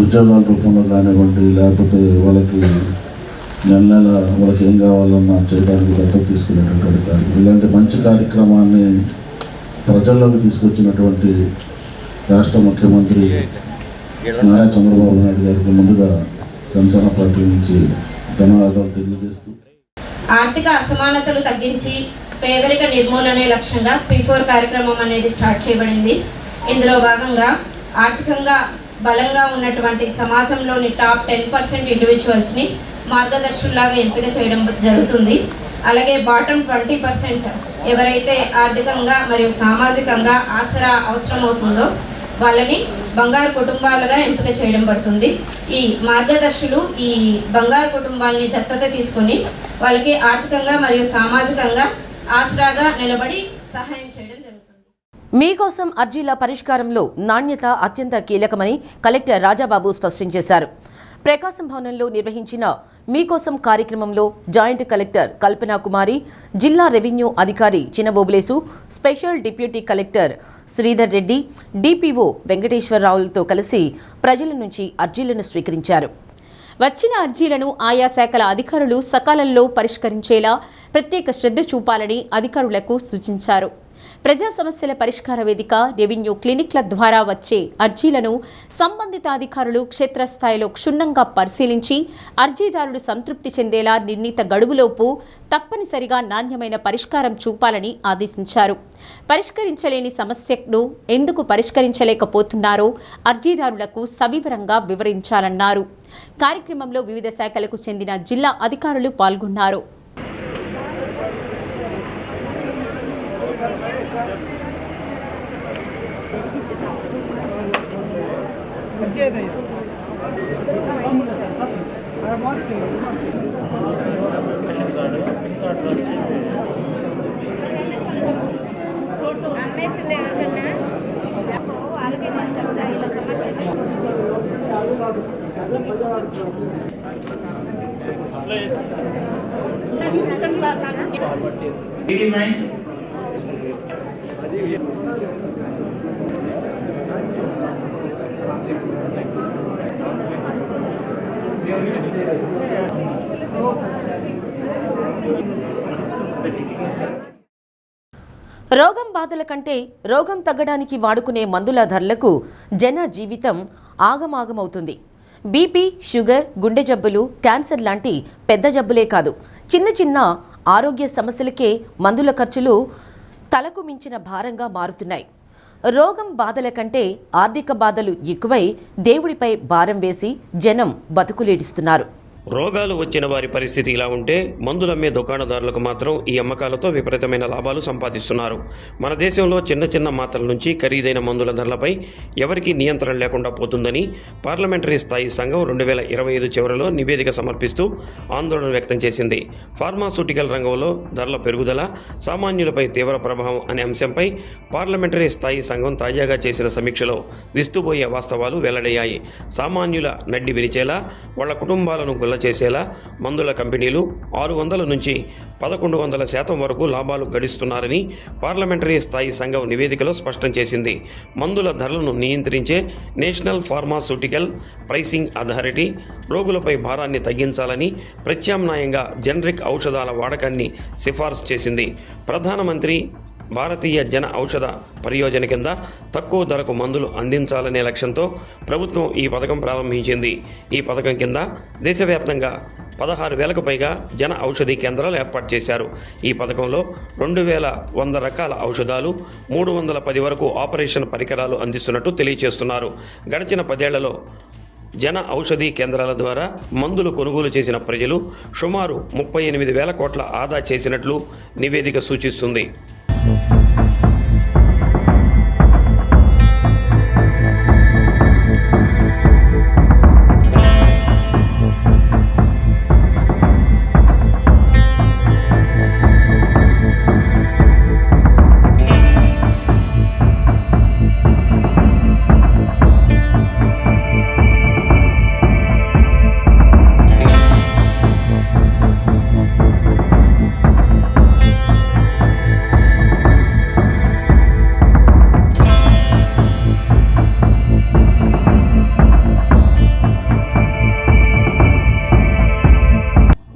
ఉద్యోగాల రూపంలో కానివ్వండి, లేకపోతే వాళ్ళకి నెల వాళ్ళకి ఏం కావాలన్నా చేయడానికి దత్తత తీసుకునేటటువంటి కార్యక్రమం. ఇలాంటి మంచి కార్యక్రమాన్ని ప్రజల్లోకి తీసుకొచ్చినటువంటి రాష్ట్ర ముఖ్యమంత్రి నారా చంద్రబాబు నాయుడు గారికి ముందుగా జనసేన పార్టీ నుంచి ధన్యవాదాలు తెలియజేస్తూ, ఆర్థిక అసమానతలు తగ్గించి పేదరిక నిర్మూలనే లక్ష్యంగా P4 కార్యక్రమం అనేది స్టార్ట్ చేయబడింది. ఇందులో భాగంగా ఆర్థికంగా బలంగా ఉన్నటువంటి సమాజంలోని టాప్ 10% ఇండివిజువల్స్ని మార్గదర్శుల్లాగా ఎంపిక చేయడం జరుగుతుంది. అలాగే బాటమ్ 20% ఎవరైతే ఆర్థికంగా మరియు సామాజికంగా ఆసరా అవసరమవుతుందో వాళ్ళని బంగారు కుటుంబాలుగా ఎంపిక చేయడం పడుతుంది. ఈ మార్గదర్శులు ఈ బంగారు కుటుంబాలని దత్తత తీసుకొని వాళ్ళకి ఆర్థికంగా మరియు సామాజికంగా ఆసరాగా నిలబడి సహాయం చేయడం జరుగుతుంది. మీకోసం అర్జీల పరిష్కారంలో నాణ్యత అత్యంత కీలకమని కలెక్టర్ రాజాబాబు స్పష్టం చేశారు. ప్రకాశం భవనంలో నిర్వహించిన మీకోసం కార్యక్రమంలో జాయింట్ కలెక్టర్ కల్పనా కుమారి, జిల్లా రెవెన్యూ అధికారి Chinabobulesu, special deputy collector Sridhar Reddy, DPO వెంకటేశ్వరరావులతో కలిసి ప్రజల నుంచి అర్జీలను స్వీకరించారు. వచ్చిన అర్జీలను ఆయా శాఖల అధికారులు సకాలంలో పరిష్కరించేలా ప్రత్యేక శ్రద్ధ చూపాలని అధికారులకు సూచించారు. ప్రజా సమస్యల పరిష్కార వేదిక, రెవెన్యూ క్లినిక్ల ద్వారా వచ్చే అర్జీలను సంబంధిత అధికారులు క్షేత్రస్థాయిలో క్షుణ్ణంగా పరిశీలించి అర్జీదారుడు సంతృప్తి చెందేలా నిర్ణీత గడువులోపు తప్పనిసరిగా నాణ్యమైన పరిష్కారం చూపాలని ఆదేశించారు. పరిష్కరించలేని సమస్యను ఎందుకు పరిష్కరించలేకపోతున్నారో అర్జీదారులకు సవివరంగా వివరించాలన్నారు. కార్యక్రమంలో వివిధ శాఖలకు చెందిన జిల్లా అధికారులు పాల్గొన్నారు. రోగం బాధల కంటే రోగం తగ్గడానికి వాడుకునే మందుల ధరలకు జన జీవితం ఆగమాగమవుతుంది. బీపీ, షుగర్, గుండె జబ్బులు, క్యాన్సర్ లాంటి పెద్ద జబ్బులే కాదు, చిన్న చిన్న ఆరోగ్య సమస్యలకే మందుల ఖర్చులు తలకు మించిన భారంగా మారుతున్నాయి. రోగం బాధల కంటే ఆర్థిక బాధలు ఎక్కువై దేవుడిపై భారం వేసి జనం బతుకులేడిస్తున్నారు. రోగాలు వచ్చిన వారి పరిస్థితి ఇలా ఉంటే మందులమ్మే దుకాణదారులకు మాత్రం ఈ అమ్మకాలతో విపరీతమైన లాభాలు సంపాదిస్తున్నారు. మన దేశంలో చిన్న చిన్న మాత్రల నుంచి ఖరీదైన మందుల ధరలపై ఎవరికీ నియంత్రణ లేకుండా పోతుందని పార్లమెంటరీ స్థాయి సంఘం 2025 చివరిలో నివేదిక సమర్పిస్తూ ఆందోళన వ్యక్తం చేసింది. ఫార్మాస్యూటికల్ రంగంలో ధరల పెరుగుదల సామాన్యులపై తీవ్ర ప్రభావం అనే అంశంపై పార్లమెంటరీ స్థాయి సంఘం తాజాగా చేసిన సమీక్షలో విస్తుపోయే వాస్తవాలు వెల్లడయ్యాయి. సామాన్యుల నడ్డి విరిచేలా, వాళ్ల కుటుంబాలను చేసేలా మందుల కంపెనీలు 600 నుంచి 1100% వరకు లాభాలు గడిస్తున్నారని పార్లమెంటరీ స్థాయి సంఘం నివేదికలో స్పష్టం చేసింది. మందుల ధరలను నియంత్రించే నేషనల్ ఫార్మాస్యూటికల్ ప్రైసింగ్ అథారిటీ రోగులపై భారాన్ని తగ్గించాలని ప్రత్యామ్నాయంగా జనరిక్ ఔషధాల వాడకాన్ని సిఫార్సు చేసింది. ప్రధానమంత్రి భారతీయ జన ఔషధ పరియోజన కింద తక్కువ ధరకు మందులు అందించాలనే లక్ష్యంతో ప్రభుత్వం ఈ పథకం ప్రారంభించింది. ఈ పథకం కింద దేశవ్యాప్తంగా 16,000కు పైగా జన ఔషధి కేంద్రాలు ఏర్పాటు చేశారు. ఈ పథకంలో 2,100 రకాల ఔషధాలు, 310 వరకు ఆపరేషన్ పరికరాలు అందిస్తున్నట్టు తెలియజేస్తున్నారు. గడిచిన 10 ఏళ్లలో జన ఔషధి కేంద్రాల ద్వారా మందులు కొనుగోలు చేసిన ప్రజలు సుమారు 38,000 కోట్ల ఆదా చేసినట్లు నివేదిక సూచిస్తుంది.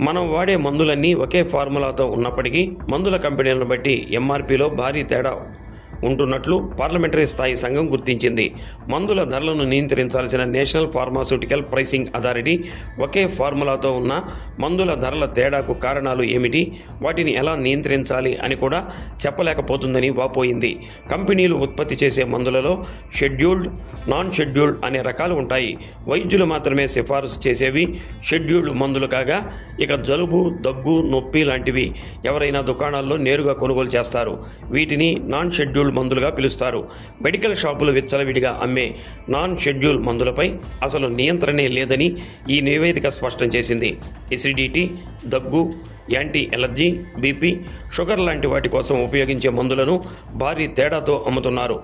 మనం వాడే మందులన్నీ ఒకే ఫార్ములాతో ఉన్నప్పటికీ మందుల కంపెనీలను బట్టి ఎంఆర్పీలో భారీ తేడా ఉంటున్నట్లు పార్లమెంటరీ స్థాయి సంఘం గుర్తించింది. మందుల ధరలను నియంత్రించాల్సిన నేషనల్ ఫార్మాస్యూటికల్ ప్రైసింగ్ అథారిటీ ఒకే ఫార్ములాతో ఉన్న మందుల ధరల తేడాకు కారణాలు ఏమిటి, వాటిని ఎలా నియంత్రించాలి అని కూడా చెప్పలేకపోతుందని వాపోయింది. కంపెనీలు ఉత్పత్తి చేసే మందులలో షెడ్యూల్డ్, నాన్ షెడ్యూల్డ్ అనే రకాలు ఉంటాయి. వైద్యులు మాత్రమే సిఫారసు చేసేవి షెడ్యూల్డ్ మందులు కాగా, ఇక జలుబు, దగ్గు, నొప్పి లాంటివి ఎవరైనా దుకాణాల్లో నేరుగా కొనుగోలు చేస్తారు. వీటిని నాన్ షెడ్యూల్డ్ మందులుగా పిలుస్తారు. మెడికల్ షాపులు విచ్చలవిడిగా అమ్మే నాన్ షెడ్యూల్ మందులపై అసలు నియంత్రణే లేదని ఈ నివేదిక స్పష్టం చేసింది. ఎసిడిటీ, దగ్గు, యాంటీ ఎలర్జీ, బీపీ, షుగర్ లాంటి వాటి కోసం ఉపయోగించే మందులను భారీ తేడాతో అమ్ముతున్నారు.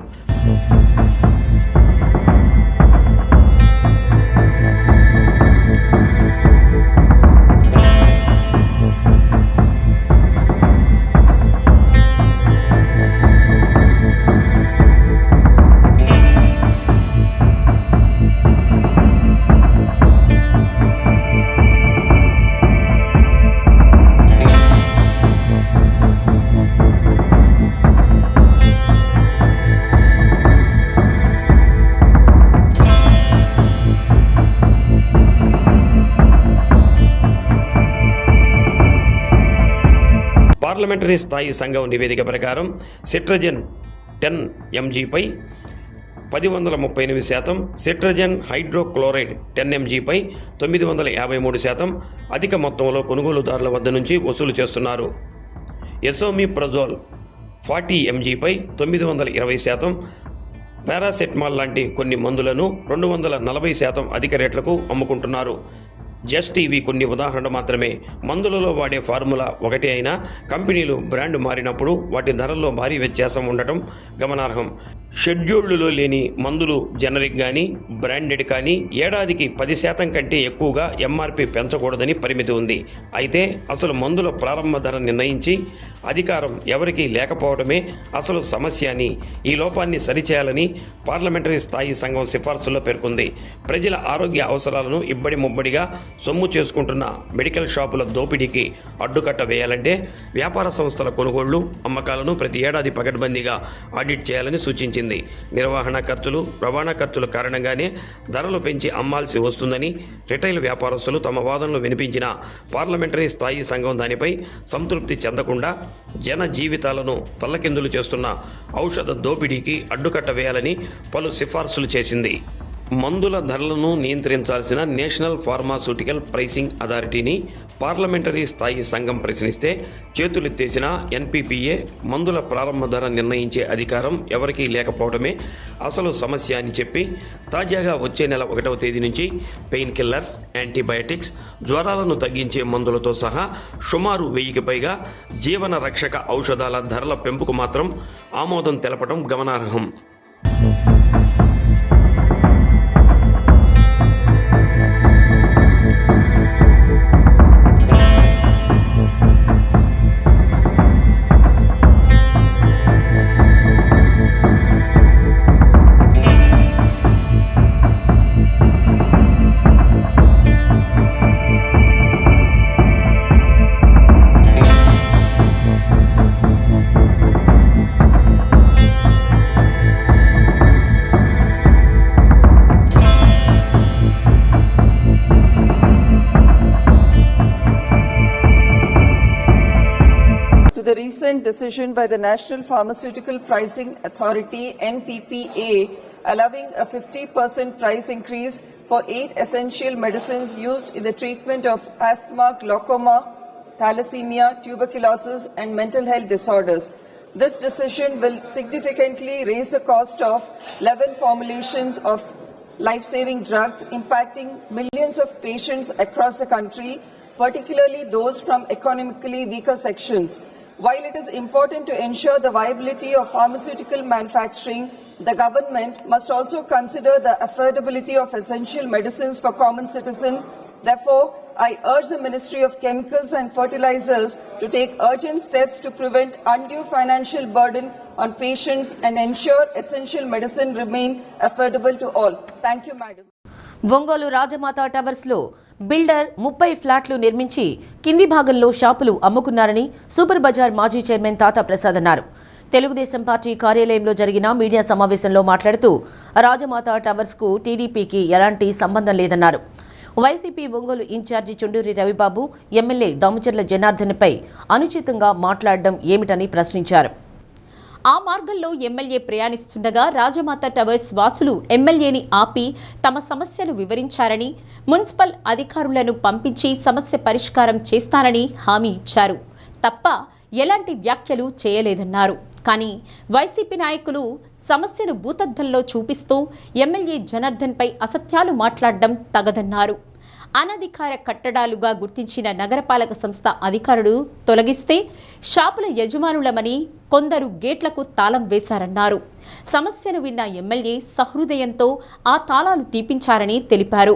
పార్లమెంటరీ స్థాయి సంఘం నివేదిక ప్రకారం సిట్రజిన్ 10 mgపై 1038%, సిట్రజిన్ హైడ్రోక్లోరైడ్ 10 mgపై 953% అధిక మొత్తంలో కొనుగోలుదారుల వద్ద నుంచి వసూలు చేస్తున్నారు. ఎసోమిప్రజోల్ 40 mgపై 920%, పారాసెటమాల్ లాంటి కొన్ని మందులను 240% అధిక రేట్లకు అమ్ముకుంటున్నారు. జస్ట్ ఇవి కొన్ని ఉదాహరణలు మాత్రమే. మందులలో వాడే ఫార్ములా ఒకటే అయినా కంపెనీలు బ్రాండ్ మారినప్పుడు వాటి ధరల్లో భారీ వ్యత్యాసం ఉండటం గమనార్హం. షెడ్యూళ్లలో లేని మందులు జనరిక్ కానీ బ్రాండెడ్ కానీ ఏడాదికి 10% కంటే ఎక్కువగా ఎంఆర్పి పెంచకూడదని పరిమితి ఉంది. అయితే అసలు మందుల ప్రారంభ ధర నిర్ణయించి అధికారం ఎవరికీ లేకపోవడమే అసలు సమస్య అని, ఈ లోపాన్ని సరిచేయాలని పార్లమెంటరీ స్థాయి సంఘం సిఫార్సుల్లో పేర్కొంది. ప్రజల ఆరోగ్య అవసరాలను ఇబ్బడి ముబ్బడిగా సొమ్ము చేసుకుంటున్న మెడికల్ షాపుల దోపిడీకి అడ్డుకట్ట వేయాలంటే వ్యాపార సంస్థల కొనుగోళ్లు, అమ్మకాలను ప్రతి ఏడాది పకడ్బందీగా ఆడిట్ చేయాలని సూచించింది. నిర్వహణ ఖర్చులు, రవాణా ఖర్చుల కారణంగానే ధరలు పెంచి అమ్మాల్సి వస్తుందని రిటైల్ వ్యాపారస్తులు తమ వాదనలు వినిపించిన పార్లమెంటరీ స్థాయి సంఘం దానిపై సంతృప్తి చెందకుండా జన జీవితాలను తల్లకిందులు చేస్తున్న ఔషధ దోపిడీకి అడ్డుకట్ట వేయాలని పలు సిఫార్సులు చేసింది. మందుల ధరలను నియంత్రించాల్సిన నేషనల్ ఫార్మాస్యూటికల్ ప్రైసింగ్ అథారిటీని పార్లమెంటరీ స్థాయి సంఘం ప్రశ్నిస్తే చేతులెత్తేసిన ఎన్పీపీఏ మందుల ప్రారంభ ధర నిర్ణయించే అధికారం ఎవరికీ లేకపోవడమే అసలు సమస్య అని చెప్పి తాజాగా వచ్చే నెల 1వ తేదీ నుంచి పెయిన్ కిల్లర్స్, యాంటీబయాటిక్స్, జ్వరాలను తగ్గించే మందులతో సహా సుమారు 1000కి పైగా జీవన రక్షక ఔషధాల ధరల పెంపుకు మాత్రం ఆమోదం తెలపడం గమనార్హం. The recent decision by the National Pharmaceutical Pricing Authority (NPPA) allowing a 50% price increase for 8 essential medicines used in the treatment of asthma, glaucoma, thalassemia, tuberculosis and mental health disorders. This decision will significantly raise the cost of 11 formulations of life-saving drugs impacting millions of patients across the country, particularly those from economically weaker sections. While it is important to ensure the viability of pharmaceutical manufacturing, the government must also consider the affordability of essential medicines for common citizens. Therefore, I urge the Ministry of Chemicals and Fertilizers to take urgent steps to prevent undue financial burden on patients and ensure essential medicine remain affordable to all. Thank you, Madam. Ongole Rajamata టవర్స్లో builder 30 ఫ్లాట్లు నిర్మించి కింది భాగంలో షాపులు అమ్ముకున్నారని super Bazar మాజీ chairman తాతా ప్రసాద్ అన్నారు. Telugu Desam party కార్యాలయంలో జరిగిన మీడియా సమావేశంలో మాట్లాడుతూ రాజమాత టవర్స్కు టీడీపీకి ఎలాంటి సంబంధం లేదన్నారు. YCP Ongole incharge Chunduri Ravibabu MLA Damacharla జనార్దన్పై అనుచితంగా మాట్లాడడం ఏమిటని ప్రశ్నించారు. ఆ మార్గంలో ఎమ్మెల్యే ప్రయాణిస్తుండగా రాజమాత టవర్స్ వాసులు ఎమ్మెల్యేని ఆపి తమ సమస్యలు వివరించారని, మున్సిపల్ అధికారులను పంపించి సమస్య పరిష్కారం చేస్తానని హామీ ఇచ్చారు తప్ప ఎలాంటి వ్యాఖ్యలు చేయలేదన్నారు. కానీ వైసీపీ నాయకులు సమస్యను భూతద్దంలో చూపిస్తూ ఎమ్మెల్యే జనార్దన్పై అసత్యాలు మాట్లాడడం తగదన్నారు. అనధికార కట్టడాలుగా గుర్తించిన నగరపాలక సంస్థ అధికారులు తొలగిస్తే షాపుల యజమానులమని కొందరు గేట్లకు తాళం వేశారన్నారు. సమస్యను విన్న ఎమ్మెల్యే సహృదయంతో ఆ తాళాలు తీపించారని తెలిపారు.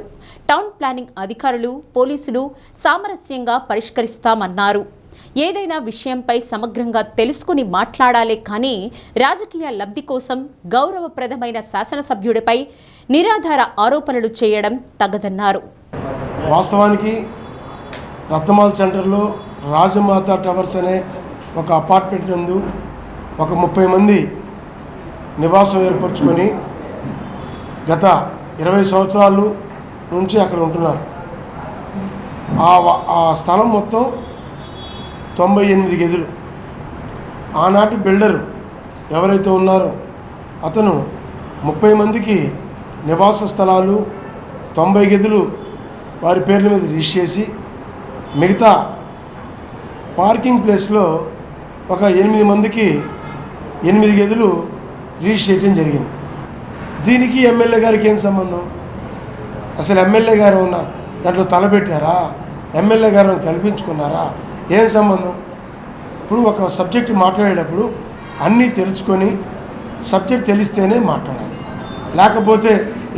టౌన్ ప్లానింగ్ అధికారులు, పోలీసులు సామరస్యంగా పరిష్కరిస్తామన్నారు. ఏదైనా విషయంపై సమగ్రంగా తెలుసుకుని మాట్లాడాలే కానీ రాజకీయ లబ్ధి కోసం గౌరవప్రదమైన శాసనసభ్యుడిపై నిరాధార ఆరోపణలు చేయడం తగదన్నారు. వాస్తవానికి రత్నమాల్ సెంటర్లో రాజమాత టవర్స్ అనే ఒక అపార్ట్మెంట్ నందు ఒక 30 మంది నివాసం ఏర్పరచుకొని గత 20 సంవత్సరాలు నుంచి అక్కడ ఉంటున్నారు. ఆ స్థలం మొత్తం 98 గదులు. ఆనాటి బిల్డరు ఎవరైతే ఉన్నారో అతను 30 మందికి నివాస స్థలాలు 90 గదులు వారి పేర్ల మీద రిజిస్టర్ చేసి మిగతా పార్కింగ్ ప్లేస్లో ఒక 8 మందికి 8 గదులు రిజిస్టర్ చేయడం జరిగింది. దీనికి ఎమ్మెల్యే గారికి ఏం సంబంధం? అసలు ఎమ్మెల్యే గారు ఉన్న దాంట్లో తలపెట్టారా? ఎమ్మెల్యే గారు కల్పించుకున్నారా? ఏం సంబంధం? ఇప్పుడు ఒక సబ్జెక్ట్ మాట్లాడేటప్పుడు అన్నీ తెలుసుకొని సబ్జెక్ట్ తెలిస్తేనే మాట్లాడాలి. లేకపోతే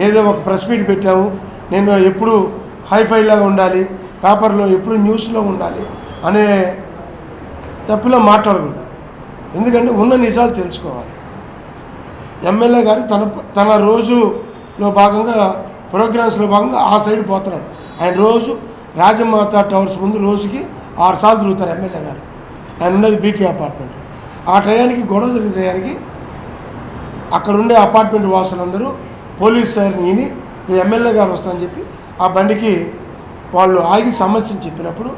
ఏదో ఒక ప్రెస్ మీట్ పెట్టాము, నేను ఎప్పుడు హైఫైలాగా ఉండాలి, పేపర్లో ఎప్పుడు న్యూస్లో ఉండాలి అనే తప్పులో మాట్లాడకూడదు. ఎందుకంటే ఉన్న నిజాలు తెలుసుకోవాలి. ఎమ్మెల్యే గారు తన రోజులో భాగంగా ప్రోగ్రామ్స్లో భాగంగా ఆ సైడ్ పోతున్నాడు. ఆయన రోజు రాజమాత టవర్స్ ముందు రోజుకి 6 సార్లు తిరుగుతారు ఎమ్మెల్యే గారు. ఆయన ఉన్నది బీకే అపార్ట్మెంట్. ఆ టయానికి గొడవ జరిగిన టయానికి అక్కడ ఉండే అపార్ట్మెంట్ వాసులందరూ పోలీస్ సైరన్ విని ఎమ్మెల్యే గారు వస్తారని చెప్పి ఆ బండికి వాళ్ళు ఆగి సమస్యను చెప్పినప్పుడు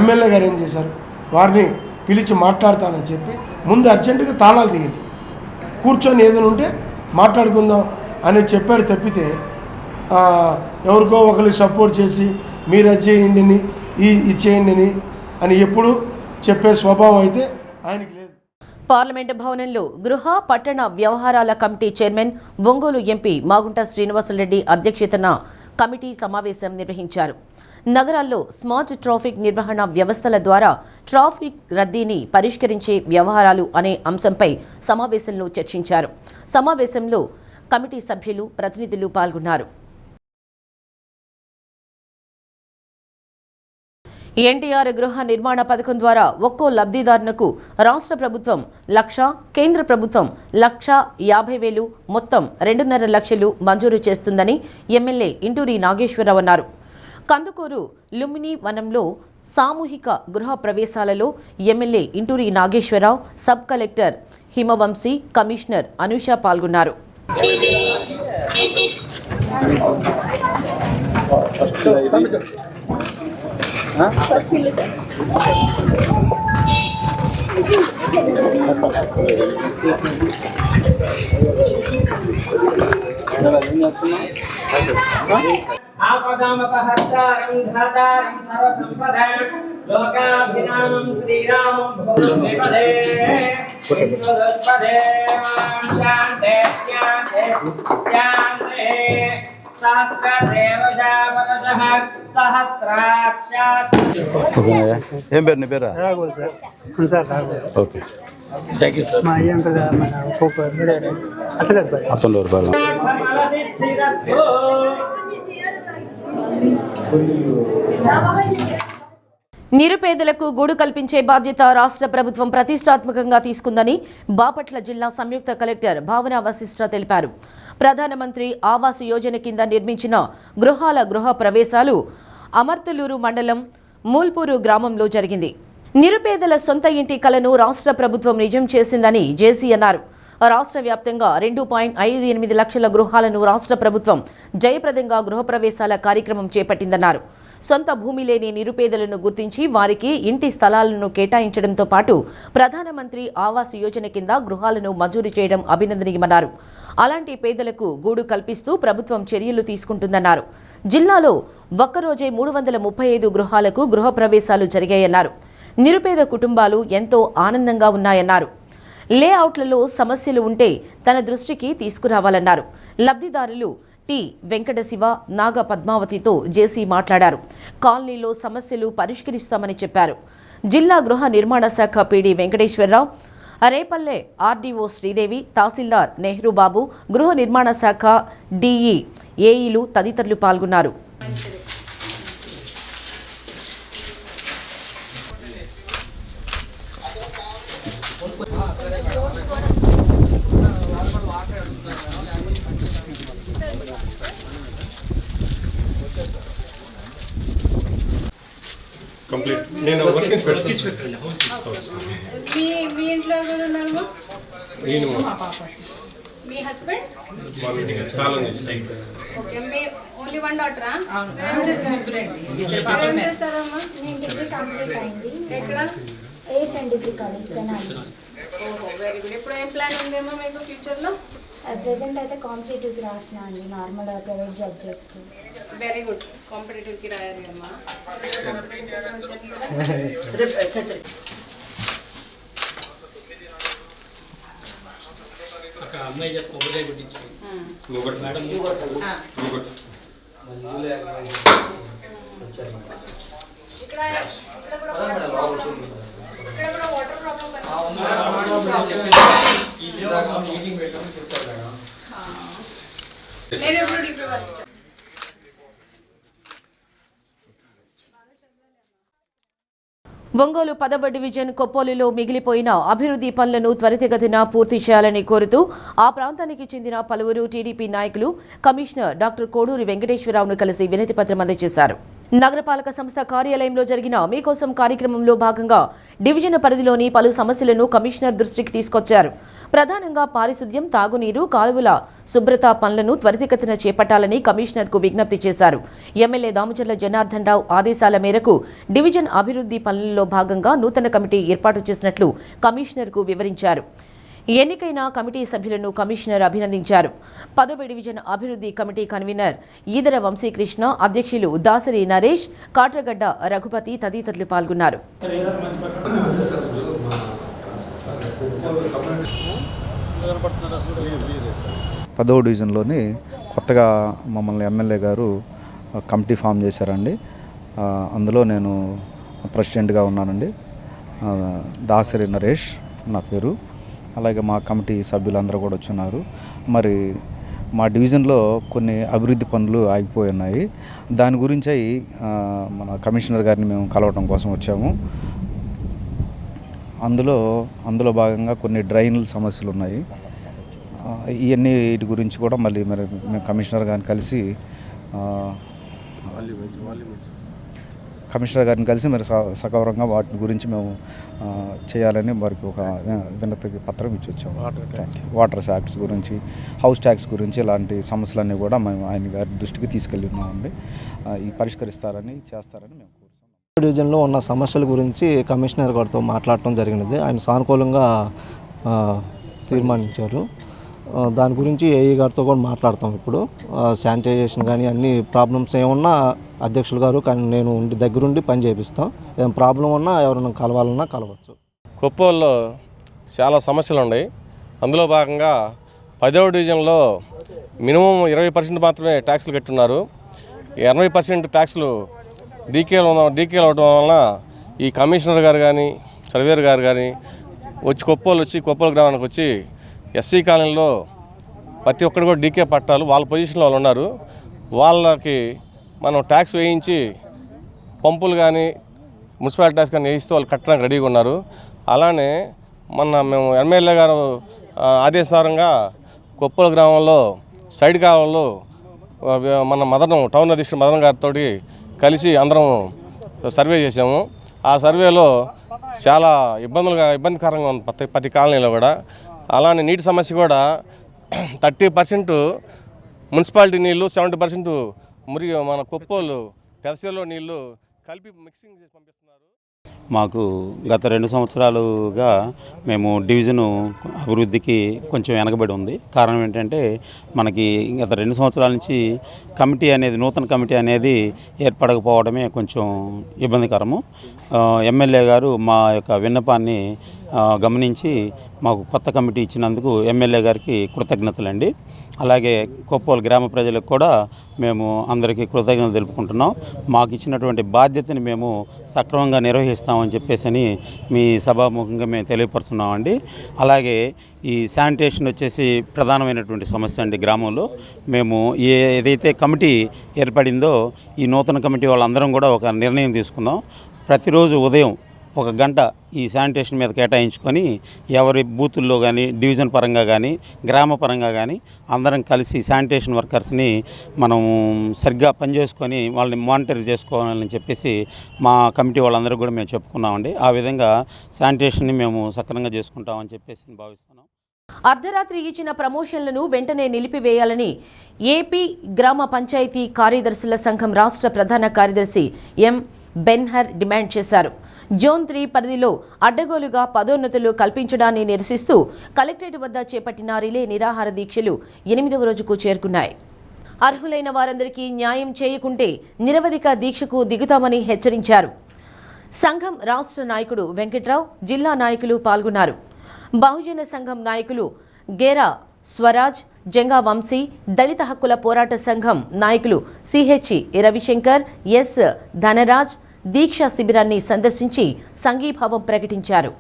ఎమ్మెల్యే గారు ఏం చేశారు, వారిని పిలిచి మాట్లాడతానని చెప్పి ముందు అర్జెంటుగా తాళాలు తీయండి, కూర్చొని ఏదైనా ఉంటే మాట్లాడుకుందాం అని చెప్పాడు. తప్పితే ఎవరికో ఒకరికి సపోర్ట్ చేసి మీరు అది చేయండి అని ఇచ్చేయండి అని ఎప్పుడు చెప్పే స్వభావం అయితే ఆయనకి లేదు. పార్లమెంటు భవనంలో గృహ పట్టణ వ్యవహారాల committee chairman Ongole MP Magunta Srinivasareddy అధ్యక్షతన కమిటీ సమావేశం నిర్వహించారు. నగరాల్లో స్మార్ట్ ట్రాఫిక్ నిర్వహణ వ్యవస్థల ద్వారా ట్రాఫిక్ రద్దీని పరిష్కరించే వ్యవహారాలు అనే అంశంపై సమావేశంలో చర్చించారు. సమావేశంలో కమిటీ సభ్యులు, ప్రతినిధులు పాల్గొన్నారు. ఎన్టీఆర్ గృహ నిర్మాణ పథకం ద్వారా ఒక్కో లబ్ధిదారునకు రాష్ట్ర ప్రభుత్వం 1,00,000, కేంద్ర ప్రభుత్వం 1,50,000 మొత్తం 2.5 లక్షలు మంజూరు చేస్తుందని ఎమ్మెల్యే ఇంటూరి నాగేశ్వరరావు అన్నారు. కందుకూరు లుంబిని వనంలో సామూహిక గృహ ప్రవేశాలలో MLA Inturi Nageswara Rao, sub collector Himavamshi, commissioner Anusha పాల్గొన్నారు. ఆపదామపహర్తారం ధాతారం సర్వసంపదాం లోకాభిరామం శ్రీరామం భూమిపదే విశ్వదస్పదే శాంతే శాంతే శాంతే సహస్రసేవజాపదశః సహస్రాక్షాస్. ఏం పేరు నీ పేరా? Okay, thank you sir. మా అతను నిరుపేదలకు గూడు కల్పించే బాధ్యత రాష్ట్ర ప్రభుత్వం ప్రతిష్టాత్మకంగా తీసుకుందని బాపట్ల జిల్లా సంయుక్త కలెక్టర్ భావన వశిష్ఠ తెలిపారు. ప్రధానమంత్రి ఆవాస్ యోజన కింద నిర్మించిన గృహ ప్రవేశాలు అమర్తలూరు మండలం మూల్పూరు గ్రామంలో జరిగింది. నిరుపేదల సొంత ఇంటి కలను రాష్ట్ర ప్రభుత్వం నిజం చేసిందని జేసీ అన్నారు. రాష్ట్ర వ్యాప్తంగా 2.58 లక్షల గృహాలను రాష్ట్ర ప్రభుత్వం జయప్రదంగా గృహప్రవేశాల కార్యక్రమం చేపట్టిందన్నారు. సొంత భూమి లేని నిరుపేదలను గుర్తించి వారికి ఇంటి స్థలాలను కేటాయించడంతో పాటు ప్రధానమంత్రి ఆవాస్ యోజన కింద గృహాలను మంజూరు చేయడం అభినందనీయమన్నారు. అలాంటి పేదలకు గూడు కల్పిస్తూ ప్రభుత్వం చర్యలు తీసుకుంటుందన్నారు. జిల్లాలో ఒక్కరోజే 335 గృహాలకు గృహప్రవేశాలు జరిగాయన్నారు. నిరుపేద కుటుంబాలు ఎంతో ఆనందంగా ఉన్నాయన్నారు. లేఅవుట్లలో సమస్యలు ఉంటే తన దృష్టికి తీసుకురావాలన్నారు. లబ్ధిదారులు టి వెంకటశివ, నాగ పద్మావతితో జేసీ మాట్లాడారు. కాలనీలో సమస్యలు పరిష్కరిస్తామని చెప్పారు. జిల్లా గృహ నిర్మాణ శాఖ పీడీ వెంకటేశ్వరరావు, రేపల్లె ఆర్డీఓ శ్రీదేవి, తహసీల్దార్ నెహ్రూబాబు, గృహ నిర్మాణ శాఖ డిఈ ఏఈలు తదితరులు పాల్గొన్నారు. కంప్లీట్ నేను వర్కింగ్ పెట్టాను. మీ ఇంట్లో ఎవరు ఉన్నారు? మీ హస్బెండ్ ఓకే, మీ ఓన్లీ వన్ డాటరా? ఏం చేస్తారమ్మా? నేను డిగ్రీ కంప్లీట్ అయింది. ఎక్కడ? ASN degree college Tenali. ఓహో వెరీ గుడ్. ఇప్పుడు ఏం ప్లాన్ ఉందేమో మీకు ఫ్యూచర్లో? ప్రెసెంట్ అయితే కాంపిటేటివ్కి రాసిన అండి, నార్మల్ ప్రైవేట్ జాబ్ చేస్తూ. Very good. కాంపిటేటివ్కి రాయాలి అమ్మా. అమ్మాయి చెప్పి కొబ్బరికాయ కొట్టించు. మేడం మీటింగ్ పెట్టాము చెప్తారు మేడం. నేను ఎప్పుడు డిగ్రీ వచ్చా. ఒంగోలు 10వ డివిజన్ కొప్పోలులో మిగిలిపోయిన అభివృద్ధి పనులను త్వరితగతిన పూర్తి చేయాలని కోరుతూ ఆ ప్రాంతానికి చెందిన పలువురు టీడీపీ నాయకులు కమిషనర్ డాక్టర్ కోడూరి వెంకటేశ్వరరావును కలిసి వినతిపత్రం అందజేశారు. నగరపాలక సంస్థ కార్యాలయంలో జరిగిన మీకోసం కార్యక్రమంలో భాగంగా డివిజన్ పరిధిలోని పలు సమస్యలను కమిషనర్ దృష్టికి తీసుకొచ్చారు. ప్రధానంగా పారిశుద్ధ్యం, తాగునీరు, కాలువల శుభ్రత పనులను త్వరితగతిన చేపట్టాలని కమిషనర్కు విజ్ఞప్తి చేశారు. ఎమ్మెల్యే దామచర్ల జనార్దన్ రావు ఆదేశాల మేరకు డివిజన్ అభివృద్ధి పనులలో భాగంగా నూతన కమిటీ ఏర్పాటు చేసినట్లు కమిషనర్కు వివరించారు. ఎన్నికైన కమిటీ సభ్యులను కమిషనర్ అభినందించారు. 10వ డివిజన్ అభివృద్ధి కమిటీ కన్వీనర్ ఈదర వంశీకృష్ణ, అధ్యక్షులు దాసరి నరేష్, కాట్రగడ్డ రఘుపతి తదితరులు పాల్గొన్నారు. 10వ డివిజన్లోని కొత్తగా మమ్మల్ని ఎమ్మెల్యే గారు కమిటీ ఫామ్ చేశారండి. అందులో నేను ప్రెసిడెంట్గా ఉన్నానండి. దాసరి నరేష్ నా పేరు. అలాగే మా కమిటీ సభ్యులందరూ కూడా వచ్చున్నారు. మరి మా డివిజన్లో కొన్ని అభివృద్ధి పనులు ఆగిపోయి ఉన్నాయి. దాని గురించి మన కమిషనర్ గారిని మేము కలవడం కోసం వచ్చాము. అందులో భాగంగా కొన్ని డ్రైన్ల సమస్యలు ఉన్నాయి. ఇవన్నీ వీటి గురించి కూడా మళ్ళీ మేము కమిషనర్ గారిని కలిసి మరి సగౌరవంగా వాటి గురించి మేము చేయాలని వారికి ఒక వినతి పత్రం ఇచ్చి వచ్చాము. Thank you. వాటర్ ట్యాక్స్ గురించి, హౌస్ ట్యాక్స్ గురించి ఇలాంటి సమస్యలన్నీ కూడా మేము ఆయన గారి దృష్టికి తీసుకెళ్ళి ఉన్నామండి. ఈ పరిష్కరిస్తారని చేస్తారని మేము కోరుతున్నాం. డివిజన్లో ఉన్న సమస్యల గురించి కమిషనర్ గారితో మాట్లాడటం జరిగినది. ఆయన సానుకూలంగా తీర్మానించారు. దాని గురించి ఏఈ గారితో కూడా మాట్లాడతాం. ఇప్పుడు శానిటైజేషన్ కానీ అన్ని ప్రాబ్లమ్స్ ఏమన్నా అధ్యక్షులు గారు కానీ నేను దగ్గరుండి పని చేపిస్తాం. ఏం ప్రాబ్లం ఉన్నా ఎవరైనా కలవాలన్నా కలవచ్చు. కొప్పోల్లో చాలా సమస్యలు ఉన్నాయి. అందులో భాగంగా 10వ డివిజన్లో మినిమం 20% మాత్రమే ట్యాక్సులు కట్టున్నారు. 80% ట్యాక్సులు డీకేలు అవడం వలన ఈ కమిషనర్ గారు కానీ సర్వేర్ గారు కానీ కొప్పోలు గ్రామానికి వచ్చి ఎస్సీ కాలనీలో ప్రతి ఒక్కరు కూడా డీకే పట్టాలు వాళ్ళ పొజిషన్లో వాళ్ళు ఉన్నారు. వాళ్ళకి మనం ట్యాక్స్ వేయించి పంపులు కానీ మున్సిపాలిటీ ట్యాక్స్ కానీ వేయిస్తూ వాళ్ళు కట్టడానికి రెడీగా ఉన్నారు. అలానే మేము ఎమ్మెల్యే గారు ఆదేశానుసారంగా కొప్పోలు గ్రామంలో సైడ్ కాలంలో టౌన్ అధ్యక్షుడు మదన్ గారితో కలిసి అందరం సర్వే చేసాము. ఆ సర్వేలో చాలా ఇబ్బందికరంగా ఉంది ప్రతి కాలనీలో కూడా. అలానే నీటి సమస్య కూడా 30% మున్సిపాలిటీ నీళ్ళు, 70% మన కొప్పోలు పెదసీలో నీళ్ళు కలిపి మిక్సింగ్ చేసి పంపిస్తున్నారు. మాకు గత 2 సంవత్సరాలుగా మేము డివిజను అభివృద్ధికి కొంచెం వెనకబడి ఉంది. కారణం ఏంటంటే మనకి గత 2 సంవత్సరాల నుంచి నూతన కమిటీ అనేది ఏర్పడకపోవడమే కొంచెం ఇబ్బందికరము. ఎమ్మెల్యే గారు మా యొక్క విన్నపాన్ని గమనించి మాకు కొత్త కమిటీ ఇచ్చినందుకు ఎమ్మెల్యే గారికి కృతజ్ఞతలండి. అలాగే కొప్పోలు గ్రామ ప్రజలకు కూడా మేము అందరికీ కృతజ్ఞతలు తెలుపుకుంటున్నాం. మాకు ఇచ్చినటువంటి బాధ్యతని మేము సక్రమంగా నిర్వహిస్తామని చెప్పేసి మీ సభాముఖంగా మేము తెలియపరుస్తున్నామండి. అలాగే ఈ శానిటేషన్ వచ్చేసి ప్రధానమైనటువంటి సమస్య అండి గ్రామంలో. మేము ఏదైతే కమిటీ ఏర్పడిందో ఈ నూతన కమిటీ వాళ్ళందరం కూడా ఒక నిర్ణయం తీసుకున్నాం. ప్రతిరోజు ఉదయం 1 గంట ఈ శానిటేషన్ మీద కేటాయించుకొని ఎవరి బూతుల్లో కానీ డివిజన్ పరంగా కానీ గ్రామ పరంగా కానీ అందరం కలిసి శానిటేషన్ వర్కర్స్ని మనం సరిగ్గా పనిచేసుకొని వాళ్ళని మానిటర్ చేసుకోవాలని చెప్పేసి మా కమిటీ వాళ్ళందరూ కూడా మేము చెప్పుకున్నామండి. ఆ విధంగా శానిటేషన్ని మేము సక్రమంగా చేసుకుంటామని చెప్పేసి భావిస్తున్నాం. అర్ధరాత్రి ఇచ్చిన ప్రమోషన్లను వెంటనే నిలిపివేయాలని ఏపీ గ్రామ పంచాయతీ కార్యదర్శుల సంఘం రాష్ట్ర ప్రధాన కార్యదర్శి ఎం బెన్హర్ డిమాండ్ చేశారు. జోన్ 3 పరిధిలో అడ్డగోలుగా పదోన్నతులు కల్పించడాన్ని నిరసిస్తూ కలెక్టరేట్ వద్ద చేపట్టిన రిలే నిరాహార దీక్షలు 8వ రోజుకు చేరుకున్నాయి. అర్హులైన వారందరికీ న్యాయం చేయకుంటే నిరవధిక దీక్షకు దిగుతామని హెచ్చరించారు. సంఘం రాష్ట్ర నాయకుడు వెంకట్రావు, జిల్లా నాయకులు పాల్గొన్నారు. బహుజన సంఘం నాయకులు గేరా స్వరాజ్, జంగా వంశీ, దళిత హక్కుల పోరాట సంఘం నాయకులు సిహెచ్ రవిశంకర్, ఎస్ ధనరాజ్ దీక్షా శిబిరాన్ని సందర్శించి సంఘీభావం ప్రకటించారు.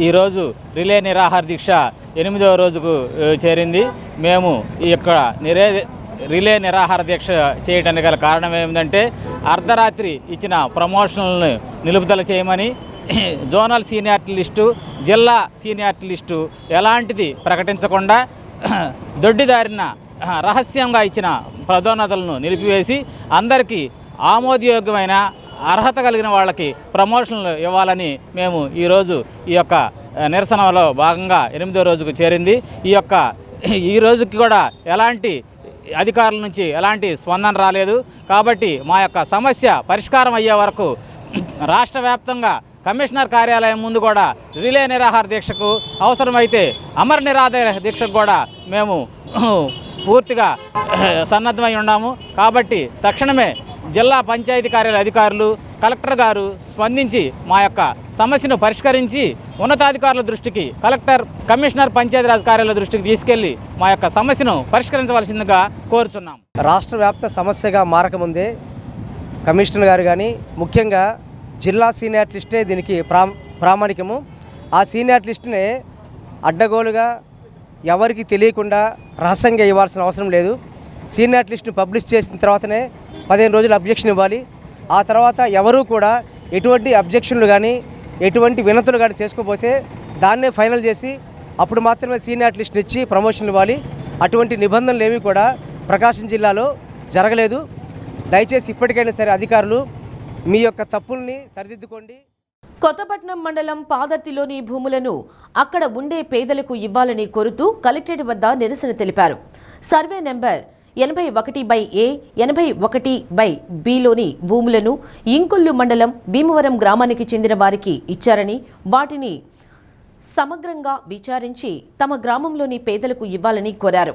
ఈరోజు రిలే నిరాహార దీక్ష 8వ రోజుకు చేరింది. మేము ఈ యొక్క రిలే నిరాహార దీక్ష చేయడానికి గల కారణం ఏమిటంటే అర్ధరాత్రి ఇచ్చిన ప్రమోషన్లను నిలుపుదల చేయమని, జోనల్ సీనియారిటీ లిస్టు, జిల్లా సీనియారిటీ లిస్టు ఎలాంటిది ప్రకటించకుండా దొడ్డిదారిన రహస్యంగా ఇచ్చిన పదోన్నతులను నిలిపివేసి అందరికీ ఆమోదయోగ్యమైన అర్హత కలిగిన వాళ్ళకి ప్రమోషన్లు ఇవ్వాలని మేము ఈరోజు ఈ యొక్క నిరసనలో భాగంగా 8వ రోజుకు చేరింది. ఈ రోజుకి కూడా ఎలాంటి అధికారుల నుంచి ఎలాంటి స్పందన రాలేదు. కాబట్టి మా యొక్క సమస్య పరిష్కారం అయ్యే వరకు రాష్ట్ర వ్యాప్తంగా కమిషనర్ కార్యాలయం ముందు కూడా రిలే నిరాహార దీక్షకు, అవసరమైతే అమర నిరాహార దీక్షకు కూడా మేము పూర్తిగా సన్నద్ధమై ఉన్నాము. కాబట్టి తక్షణమే జిల్లా పంచాయతీ కార్యాలయ అధికారులు, కలెక్టర్ గారు స్పందించి మా యొక్క సమస్యను పరిష్కరించి ఉన్నతాధికారుల దృష్టికి, కలెక్టర్, కమిషనర్, పంచాయతీరాజ్ కార్యాలయ దృష్టికి తీసుకెళ్లి మా యొక్క సమస్యను పరిష్కరించవలసిందిగా కోరుచున్నాం. రాష్ట్ర వ్యాప్త సమస్యగా మారకముందే కమిషనర్ గారు కానీ ముఖ్యంగా జిల్లా సీనియారిటీ లిస్టే దీనికి ప్రామాణికము. ఆ సీనియారిటీ లిస్టునే అడ్డగోలుగా ఎవరికి తెలియకుండా రహస్యంగా ఇవ్వాల్సిన అవసరం లేదు. సీనియారిటీ లిస్టును పబ్లిష్ చేసిన తర్వాతనే 15 రోజులు అబ్జెక్షన్ ఇవ్వాలి. ఆ తర్వాత ఎవరూ కూడా ఎటువంటి అబ్జెక్షన్లు కానీ ఎటువంటి వినతులు కానీ చేసుకోకపోతే దాన్నే ఫైనల్ చేసి అప్పుడు మాత్రమే సీనియారిటీ లిస్టుని ఇచ్చి ప్రమోషన్ ఇవ్వాలి. అటువంటి నిబంధనలు ఏమీ కూడా ప్రకాశం జిల్లాలో జరగలేదు. దయచేసి ఇప్పటికైనా సరే అధికారులు మీ యొక్క తప్పుల్ని సరిదిద్దుకోండి. కొత్తపట్నం మండలం పాదర్తిలోని భూములను అక్కడ ఉండే పేదలకు ఇవ్వాలని కోరుతూ కలెక్టరేట్ వద్ద నిరసన తెలిపారు. సర్వే నెంబర్ 81/A, 81/Bలోని భూములను ఇంకొల్లు మండలం భీమవరం గ్రామానికి చెందిన వారికి ఇచ్చారని, వాటిని సమగ్రంగా విచారించి తమ గ్రామంలోని పేదలకు ఇవ్వాలని కోరారు.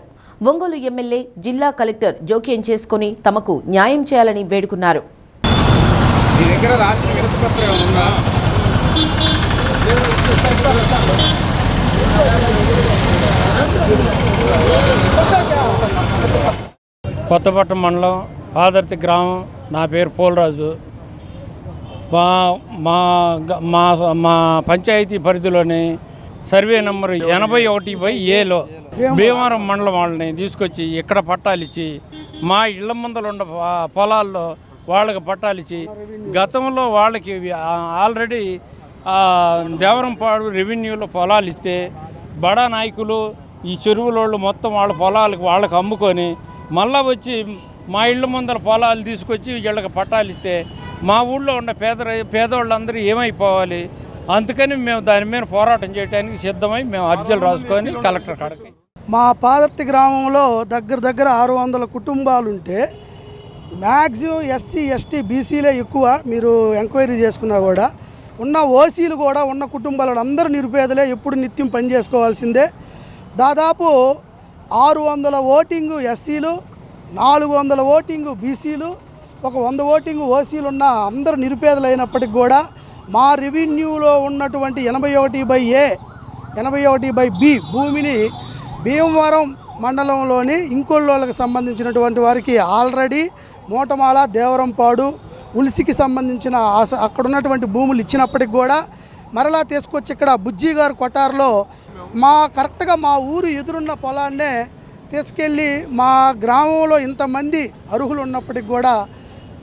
ఒంగోలు ఎమ్మెల్యే, జిల్లా కలెక్టర్ జోక్యం చేసుకుని తమకు న్యాయం చేయాలని వేడుకున్నారు. కొత్తపట్నం మండలం పాదర్తి గ్రామం. నా పేరు పోలరాజు. మా పంచాయతీ పరిధిలోని సర్వే నెంబర్ 81/Aలో భీమవరం మండలం వాళ్ళని తీసుకొచ్చి ఇక్కడ పట్టాలు ఇచ్చి మా ఇళ్ల ముందర ఉన్న పొలాల్లో వాళ్ళకి పట్టాలు ఇచ్చి, గతంలో వాళ్ళకి ఆల్రెడీ దేవరంపాడు రెవెన్యూలో పొలాలు ఇస్తే బడా నాయకులు ఈ చెరువులోళ్ళు మొత్తం వాళ్ళ పొలాలకు వాళ్ళకి అమ్ముకొని మళ్ళీ వచ్చి మా ఇళ్ళ ముందర పొలాలు తీసుకొచ్చి వీళ్ళకి పట్టాలు ఇస్తే మా ఊళ్ళో ఉన్న పేదవాళ్ళందరూ ఏమైపోవాలి? అందుకని మేము దాని మీద పోరాటం చేయడానికి సిద్ధమై మేము అర్జీలు రాసుకొని కలెక్టర్ కాడకి. మా పాదర్తి గ్రామంలో దగ్గర 600 కుటుంబాలుంటే మ్యాక్సిమం ఎస్సీ, ఎస్టీ, బీసీలే ఎక్కువ. మీరు ఎంక్వైరీ చేసుకున్నా కూడా ఉన్న ఓసీలు కూడా ఉన్న కుటుంబాలు అందరూ నిరుపేదలే, ఎప్పుడు నిత్యం పని చేసుకోవాల్సిందే. దాదాపు 600 ఓటింగు ఎస్సీలు, 400 ఓటింగు బీసీలు, ఒక 100 ఓటింగు ఓసీలు ఉన్న అందరూ నిరుపేదలైనప్పటికి కూడా మా రెవెన్యూలో ఉన్నటువంటి 81/A, 81/B భూమిని భీమవరం మండలంలోని ఇంకొల్లోళ్ళకి సంబంధించినటువంటి వారికి ఆల్రెడీ మూటమాల, దేవరంపాడు, ఉల్సికి సంబంధించిన అక్కడ ఉన్నటువంటి భూములు ఇచ్చినప్పటికి కూడా మరలా తీసుకొచ్చి ఇక్కడ బుజ్జి గారు కొట్టారులో కరెక్ట్గా మా ఊరు ఎదురున్న పొలాన్నే తీసుకెళ్ళి మా గ్రామంలో ఇంతమంది అర్హులు ఉన్నప్పటికి కూడా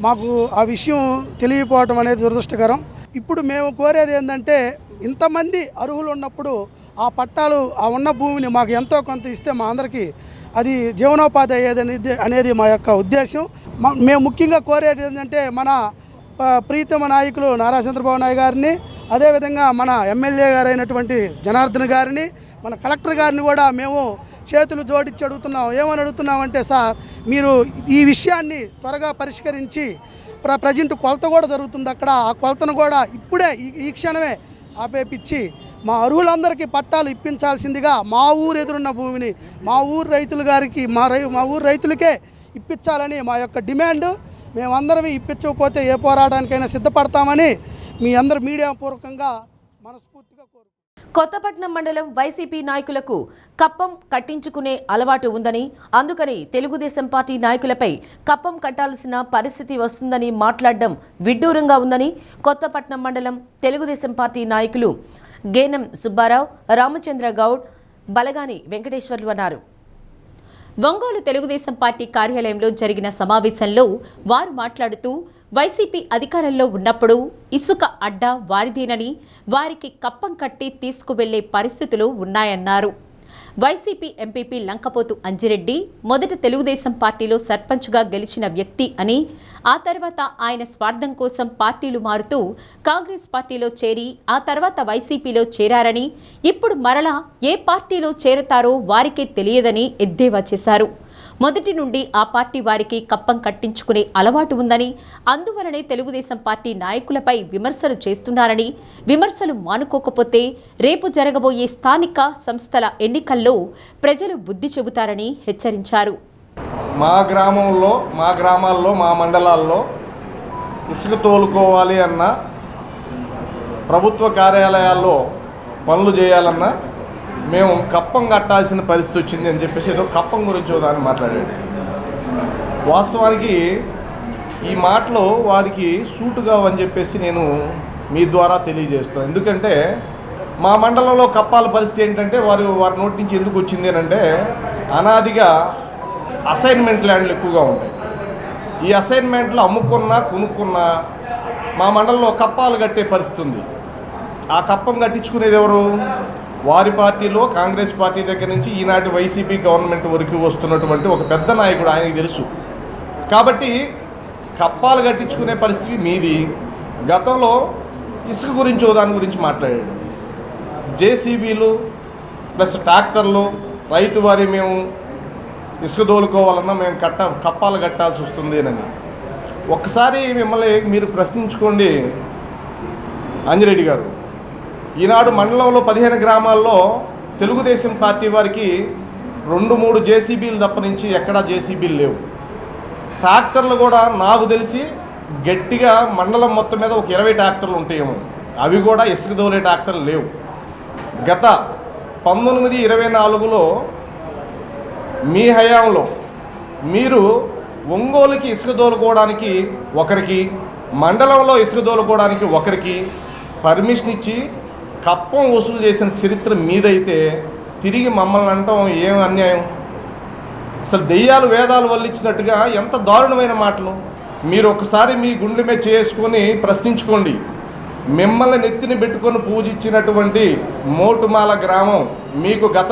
మాకు ఆ విషయం తెలియకపోవటం అనేది దురదృష్టకరం. ఇప్పుడు మేము కోరేది ఏంటంటే ఇంతమంది అర్హులు ఉన్నప్పుడు ఆ పట్టాలు, ఆ ఉన్న భూమిని మాకు ఎంతో కొంత ఇస్తే మా అందరికీ అది జీవనోపాధి అనేది మా యొక్క ఉద్దేశం. మేము ముఖ్యంగా కోరేది ఏంటంటే మన ప్రీతమ నాయకులు నారా చంద్రబాబు నాయుడు గారిని, అదేవిధంగా మన ఎమ్మెల్యే గారు అయినటువంటి జనార్దన్ గారిని, మన కలెక్టర్ గారిని కూడా మేము చేతులు జోడించి అడుగుతున్నాం. ఏమని అడుగుతున్నామంటే, సార్ మీరు ఈ విషయాన్ని త్వరగా పరిష్కరించి ప్రజెంట్ కొలత కూడా జరుగుతుంది అక్కడ, ఆ కొలతను కూడా ఇప్పుడే ఈ క్షణమే ఆపేపించి మా అర్హులందరికీ పట్టాలు ఇప్పించాల్సిందిగా, మా ఊరు ఎదురున్న భూమిని మా ఊరు రైతుల గారికి మా ఊరు రైతులకే ఇప్పించాలని మా యొక్క డిమాండ్. మేమందరం ఇప్పించకపోతే ఏ పోరాటానికైనా సిద్ధపడతామని మీ అందరు మీడియా పూర్వకంగా మనస్ఫూర్తిగా కోరుకుంటున్నాను. కొత్తపట్నం మండలం వైసీపీ నాయకులకు కప్పం కట్టించుకునే అలవాటు ఉందని, అందుకని తెలుగుదేశం పార్టీ నాయకులపై కప్పం కట్టాల్సిన పరిస్థితి వస్తుందని మాట్లాడడం విడ్డూరంగా ఉందని కొత్తపట్నం మండలం తెలుగుదేశం పార్టీ నాయకులు గేనం సుబ్బారావు, రామచంద్ర గౌడ్, బలగాని వెంకటేశ్వర్లు అన్నారు. ఒంగోలు తెలుగుదేశం పార్టీ కార్యాలయంలో జరిగిన సమావేశంలో వారు మాట్లాడుతూ, వైసీపీ అధికారంలో ఉన్నప్పుడు ఇసుక అడ్డా వారిదేనని, వారికి కప్పం కట్టి తీసుకువెళ్లే పరిస్థితులు ఉన్నాయన్నారు. వైసీపీ ఎంపీపీ లంకపోతు అంజిరెడ్డి మొదట తెలుగుదేశం పార్టీలో సర్పంచ్గా గెలిచిన వ్యక్తి అని, ఆ తర్వాత ఆయన స్వార్థం కోసం పార్టీలు మారుతూ కాంగ్రెస్ పార్టీలో చేరి ఆ తర్వాత వైసీపీలో చేరారని, ఇప్పుడు మరలా ఏ పార్టీలో చేరతారో వారికే తెలియదని ఎద్దేవా చేశారు. మొదటి నుండి ఆ పార్టీ వారికి కప్పం కట్టించుకునే అలవాటు ఉందని, అందువలనే తెలుగుదేశం పార్టీ నాయకులపై విమర్శలు చేస్తున్నారని, విమర్శలు మానుకోకపోతే రేపు జరగబోయే స్థానిక సంస్థల ఎన్నికల్లో ప్రజలు బుద్ధి చెబుతారని హెచ్చరించారు. మా గ్రామాల్లో మా మండలాల్లో ఇసుక తోలుకోవాలి అన్న, ప్రభుత్వ కార్యాలయాల్లో పనులు చేయాలన్నా మేము కప్పం కట్టాల్సిన పరిస్థితి వచ్చింది అని చెప్పేసి ఏదో కప్పం గురించి దాన్ని మాట్లాడాడు. వాస్తవానికి ఈ మాటలు వారికి సూటుగా అని చెప్పేసి నేను మీ ద్వారా తెలియజేస్తాను. ఎందుకంటే మా మండలంలో కప్పాల పరిస్థితి ఏంటంటే వారి నోటి నుంచి ఎందుకు వచ్చింది అని అంటే, అనాదిగా అసైన్మెంట్ ల్యాండ్లు ఎక్కువగా ఉంటాయి. ఈ అసైన్మెంట్లు అమ్ముకున్నా కొనుక్కున్నా మా మండలంలో కప్పాలు కట్టే పరిస్థితి ఉంది. ఆ కప్పం కట్టించుకునేది ఎవరు? వారి పార్టీలో కాంగ్రెస్ పార్టీ దగ్గర నుంచి ఈనాటి వైసీపీ గవర్నమెంట్ వరకు వస్తున్నటువంటి ఒక పెద్ద నాయకుడు, ఆయనకి తెలుసు. కాబట్టి కప్పాలు కట్టించుకునే పరిస్థితి మీది. గతంలో ఇసుక గురించి దాని గురించి మాట్లాడాడు. జేసీబీలు ప్లస్ ట్రాక్టర్లు, రైతు వారి మేము ఇసుక దోలుకోవాలన్నా మేము కప్పాలు కట్టాల్సి వస్తుంది అని. ఒక్కసారి మిమ్మల్ని మీరు ప్రశ్నించుకోండి అంజిరెడ్డి గారు. ఈనాడు మండలంలో 15 గ్రామాల్లో తెలుగుదేశం పార్టీ వారికి 2-3 జేసీబీలు తప్ప నుంచి ఎక్కడా జేసీబీలు లేవు. ట్రాక్టర్లు కూడా నాకు తెలిసి గట్టిగా మండలం మొత్తం మీద ఒక 20 ట్రాక్టర్లు ఉంటాయేమో, అవి కూడా ఇసుక దోలే ట్రాక్టర్లు లేవు. గత 1924లో మీ హయాంలో మీరు ఒంగోలుకి ఇసుక దోలుకోవడానికి ఒకరికి, మండలంలో ఇసుక దోలుకోవడానికి ఒకరికి పర్మిషన్ ఇచ్చి కప్పం వసూలు చేసిన చరిత్ర మీదైతే తిరిగి మమ్మల్ని అంటాం ఏం అన్యాయం? అసలు దెయ్యాలు వేదాలు వల్లించినట్టుగా ఎంత దారుణమైన మాటలు. మీరు ఒకసారి మీ గుండె మీద చేసుకొని ప్రశ్నించుకోండి. మిమ్మల్ని నెత్తిని పెట్టుకొని పూజించినటువంటి మోటుమాల గ్రామం మీకు గత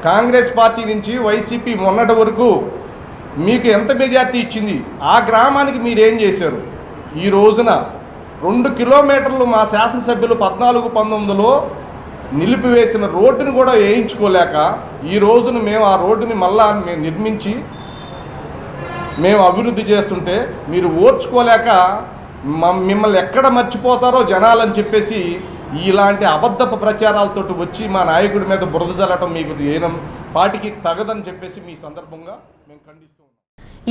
కాంగ్రెస్ పార్టీ నుంచి వైసీపీ మొన్నటి వరకు మీకు ఎంత మెజార్టీ ఇచ్చింది? ఆ గ్రామానికి మీరేం చేశారు? ఈ రోజున 2 కిలోమీటర్లు మా శాసనసభ్యులు 14-19లో నిలిపివేసిన రోడ్డును కూడా వేయించుకోలేక, ఈ రోజున మేము ఆ రోడ్డుని మళ్ళా నిర్మించి మేము అభివృద్ధి చేస్తుంటే మీరు ఓర్చుకోలేక మిమ్మల్ని ఎక్కడ మర్చిపోతారో జనాలని చెప్పేసి ఇలాంటి అబద్ధపు ప్రచారాలతో వచ్చి మా నాయకుడి మీద బురద జల్లటం మీకు ఏనం పాటికి తగదని చెప్పేసి మీ సందర్భంగా మేము ఖండిస్తున్నాం.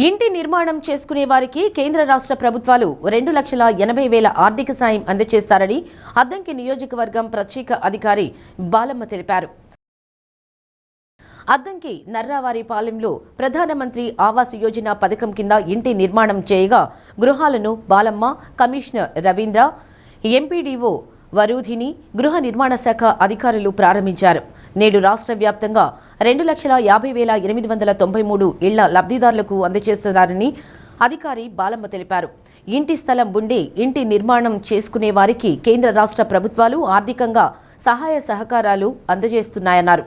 ఇంటి నిర్మాణం చేసుకునే వారికి కేంద్ర రాష్ట్ర ప్రభుత్వాలు 2,80,000 ఆర్థిక సాయం అందజేస్తారని అద్దంకి నియోజకవర్గం ప్రత్యేక అధికారి బాలమ్మ తెలిపారు. అద్దంకి నర్రావారిపాలెంలో ప్రధానమంత్రి ఆవాస్ యోజన పథకం కింద ఇంటి నిర్మాణం చేయగా గృహాలను బాలమ్మ, కమిషనర్ రవీంద్ర, ఎంపీడీఓ వరూధిని, గృహ నిర్మాణ శాఖ అధికారులు ప్రారంభించారు. నేడు రాష్ట్ర వ్యాప్తంగా 2,50,893 ఇళ్ల లబ్ధిదారులకు అందజేస్తున్నారని అధికారి బాలమ్మ తెలిపారు. ఇంటి స్థలం ఉండి ఇంటి నిర్మాణం చేసుకునే వారికి కేంద్ర రాష్ట్ర ప్రభుత్వాలు ఆర్థికంగా సహాయ సహకారాలు అందజేస్తున్నాయన్నారు.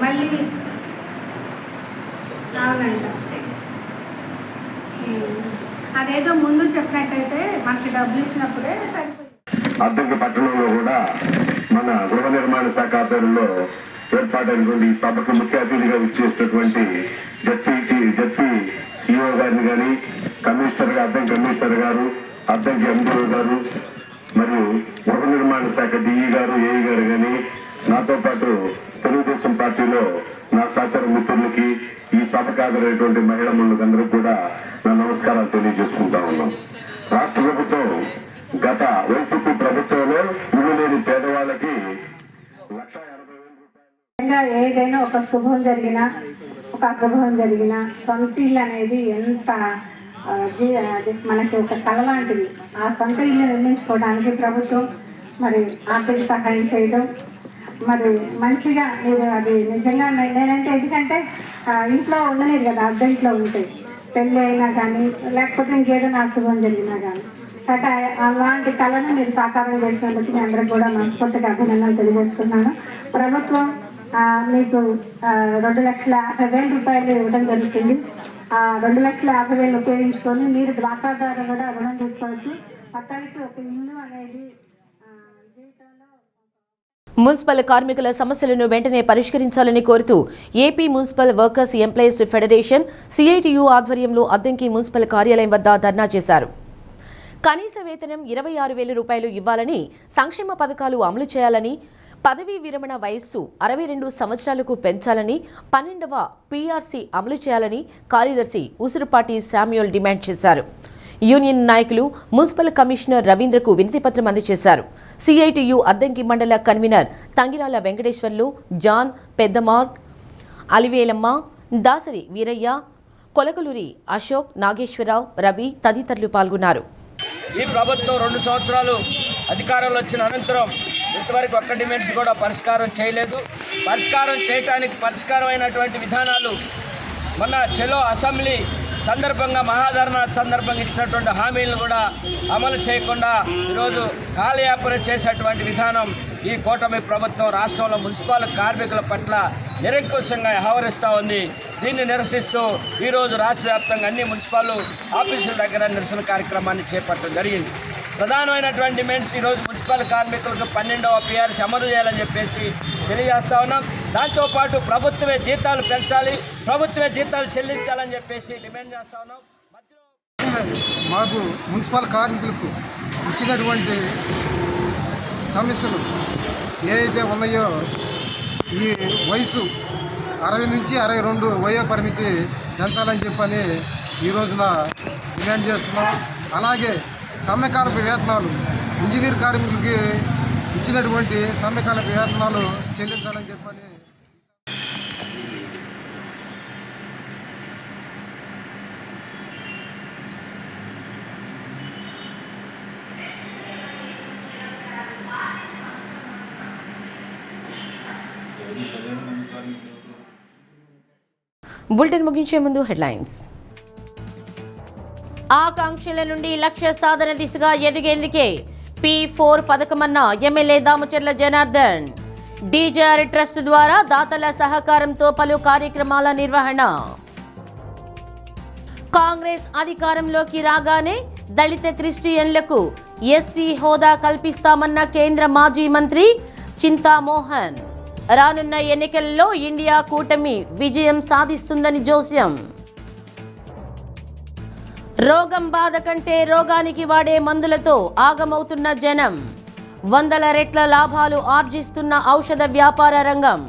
మళ్ళీ అవునంట. అదేదో ముందు చెప్పినట్టయితే మనకి డబ్బులు ఇచ్చినప్పుడే సరిపోయింది. అద్దెకి పట్టణంలో కూడా మన గృహ నిర్మాణ శాఖ ఆధ్వర్యంలో ఏర్పాటైనటువంటి ఈ సభకు ముఖ్య అతిథిగా ఇచ్చేసినటువంటి జడ్పీ సిఇఓ గారిని కానీ అద్దెం కమిషనర్ గారు, అద్దెకి ఎండిఓ గారు, మరియు గృహ నిర్మాణ శాఖ డిఈ గారు, ఏఈ గారు కానీ, నాతో పాటు తెలుగుదేశం పార్టీలో నా సహచర మిత్రులకి, ఈ సభకు హాజరైనటువంటి మహిళా మండలందరికీ కూడా నా నమస్కారాలు తెలియజేసుకుంటా ఉన్నాం. రాష్ట్ర ప్రభుత్వం గత వైసీపీ ప్రభుత్వంలో ఇల్లు లేని పేదవాళ్ళకి 1,80,000 ఏదైనా ఒక శుభం జరిగినా, ఒక అశుభం జరిగినా సొంత ఇల్లు అనేది ఎంత మనకి ఒక కళ లాంటిది. ఆ సొంత ఇల్లు నిర్మించుకోవడానికి ప్రభుత్వం మరి ఆర్థిక సహాయం చేయడం మరి మంచిగా మీరు అది నిజంగా నేనంటే ఎందుకంటే ఇంట్లో ఉండలేదు కదా, అద్దె ఇంట్లో ఉంటాయి, పెళ్ళి అయినా కానీ లేకపోతే ఇంకేదైనా అశుభం జరిగినా కానీ. కాబట్టి అలాంటి కళను మీరు సాకారం చేసినందుకు మీ అందరికి కూడా మనస్ఫూర్తిగా అభినందనలు తెలియజేస్తున్నాను. ప్రభుత్వం మీకు 2,50,000 రూపాయలు ఇవ్వడం జరుగుతుంది. ఆ 2,50,000 ఉపయోగించుకొని మీరు డ్వాక్రా ద్వారా కూడా రుణం తీసుకోవచ్చు. మొత్తానికి ఒక ఇల్లు అనేది మున్సిపల్ కార్మికుల సమస్యలను వెంటనే పరిష్కరించాలని కోరుతూ AP municipal workers employees federation CITU ఆధ్వర్యంలో అద్దంకి మున్సిపల్ కార్యాలయం వద్ద ధర్నా చేశారు. కనీస వేతనం 26,000 రూపాయలు ఇవ్వాలని, సంక్షేమ పథకాలు అమలు చేయాలని, పదవీ విరమణ వయస్సు 62 సంవత్సరాలకు పెంచాలని, 12వ పీఆర్సీ అమలు చేయాలని కార్యదర్శి ఉసురుపాటి శామ్యూల్ డిమాండ్ చేశారు. యూనియన్ నాయకులు మున్సిపల్ కమిషనర్ రవీంద్రకు వినతిపత్రం అందజేశారు. సిఐటియు అద్దంకి మండల కన్వీనర్ తంగిరాల వెంకటేశ్వర్లు, జాన్, పెద్దమార్గ్, అలివేలమ్మ, దాసరి వీరయ్య, కొలకలూరి అశోక్, నాగేశ్వరరావు, రవి తదితరులు పాల్గొన్నారు. ఈ ప్రభుత్వం 2 సంవత్సరాలు అధికారంలో వచ్చిన అనంతరం ఇంతవరకు ఒక్క డిమాండ్స్ కూడా పరిష్కారం చేయలేదు. పరిష్కారం చేయడానికి పరిష్కారమైనటువంటి విధానాలు మొన్న చెలో అసెంబ్లీ సందర్భంగా మహాధరణ సందర్భంగా ఇచ్చినటువంటి హామీలను కూడా అమలు చేయకుండా ఈరోజు కాలయాపన చేసేటువంటి విధానం ఈ కూటమి ప్రభుత్వం రాష్ట్రంలో మున్సిపల్ కార్మికుల పట్ల నిరంకుశంగా వ్యవహరిస్తూ ఉంది. దీన్ని నిరసిస్తూ ఈరోజు రాష్ట్ర వ్యాప్తంగా అన్ని మున్సిపల్ ఆఫీసుల దగ్గర నిరసన కార్యక్రమాన్ని చేపట్టడం జరిగింది. ప్రధానమైనటువంటి డిమాండ్స్ ఈరోజు మున్సిపల్ కార్మికులకు 12వ పీఆర్సీ అమలు చేయాలని చెప్పేసి తెలియజేస్తా ఉన్నాం. దాంతోపాటు ప్రభుత్వమే జీతాలు పెంచాలి, ప్రభుత్వమే జీతాలు చెల్లించాలని చెప్పేసి డిమాండ్ చేస్తా ఉన్నాం. మాకు మున్సిపల్ కార్మికులకు ఇచ్చినటువంటి సమస్యలు ఏదైతే ఉన్నాయో ఈ వయసు 60 నుంచి 62 వయో పరిమితి పెంచాలని చెప్పని ఈ రోజున డిమాండ్ చేస్తున్నాం. అలాగే సమ్మెకాలపు వేతనాలు ఇంజనీర్ కార్మికులకి ఇచ్చినటువంటి సమ్మెకాలపు వేతనాలు చెల్లించాలని చెప్పని బులెటిన్ ముగించే ముందు హెడ్లైన్స్. ఆకాంక్షల నుండి లక్ష్య సాధన దిశగా ఎదిగేందుకే P4 పథకమన్న MLA Damacharla Janardhan. DJR trust ద్వారా దాతల సహకారంతో పలు కార్యక్రమాల నిర్వహణ. కాంగ్రెస్ అధికారంలోకి రాగానే దళిత క్రిస్టియన్లకు ఎస్సీ హోదా కల్పిస్తామన్న కేంద్ర మాజీ మంత్రి చింతామోహన్. రానున్న ఎన్నికల్లో ఇండియా కూటమి విజయం సాధిస్తుందని జోస్యం. రోగం బాధ కంటే రోగానికి వాడే మందులతో ఆగమవుతున్న జనం. 100 రెట్ల లాభాలు ఆర్జిస్తున్న ఔషధ వ్యాపార రంగం.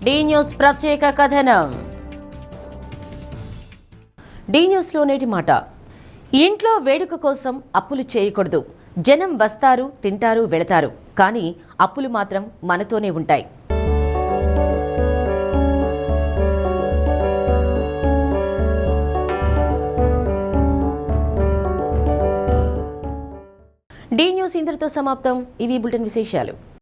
డి న్యూస్ ప్రత్యేక కథనం. డి న్యూస్లో నేటి మాట. ఇంట్లో వేడుక కోసం అప్పులు చేయకూడదు. జనం వస్తారు, తింటారు, వెళతారు, కానీ అప్పులు మాత్రం మనతోనే ఉంటాయి. డి న్యూస్ ఇంతటితో సమాప్తం. ఇవి బులెటిన్ విశేషాలు.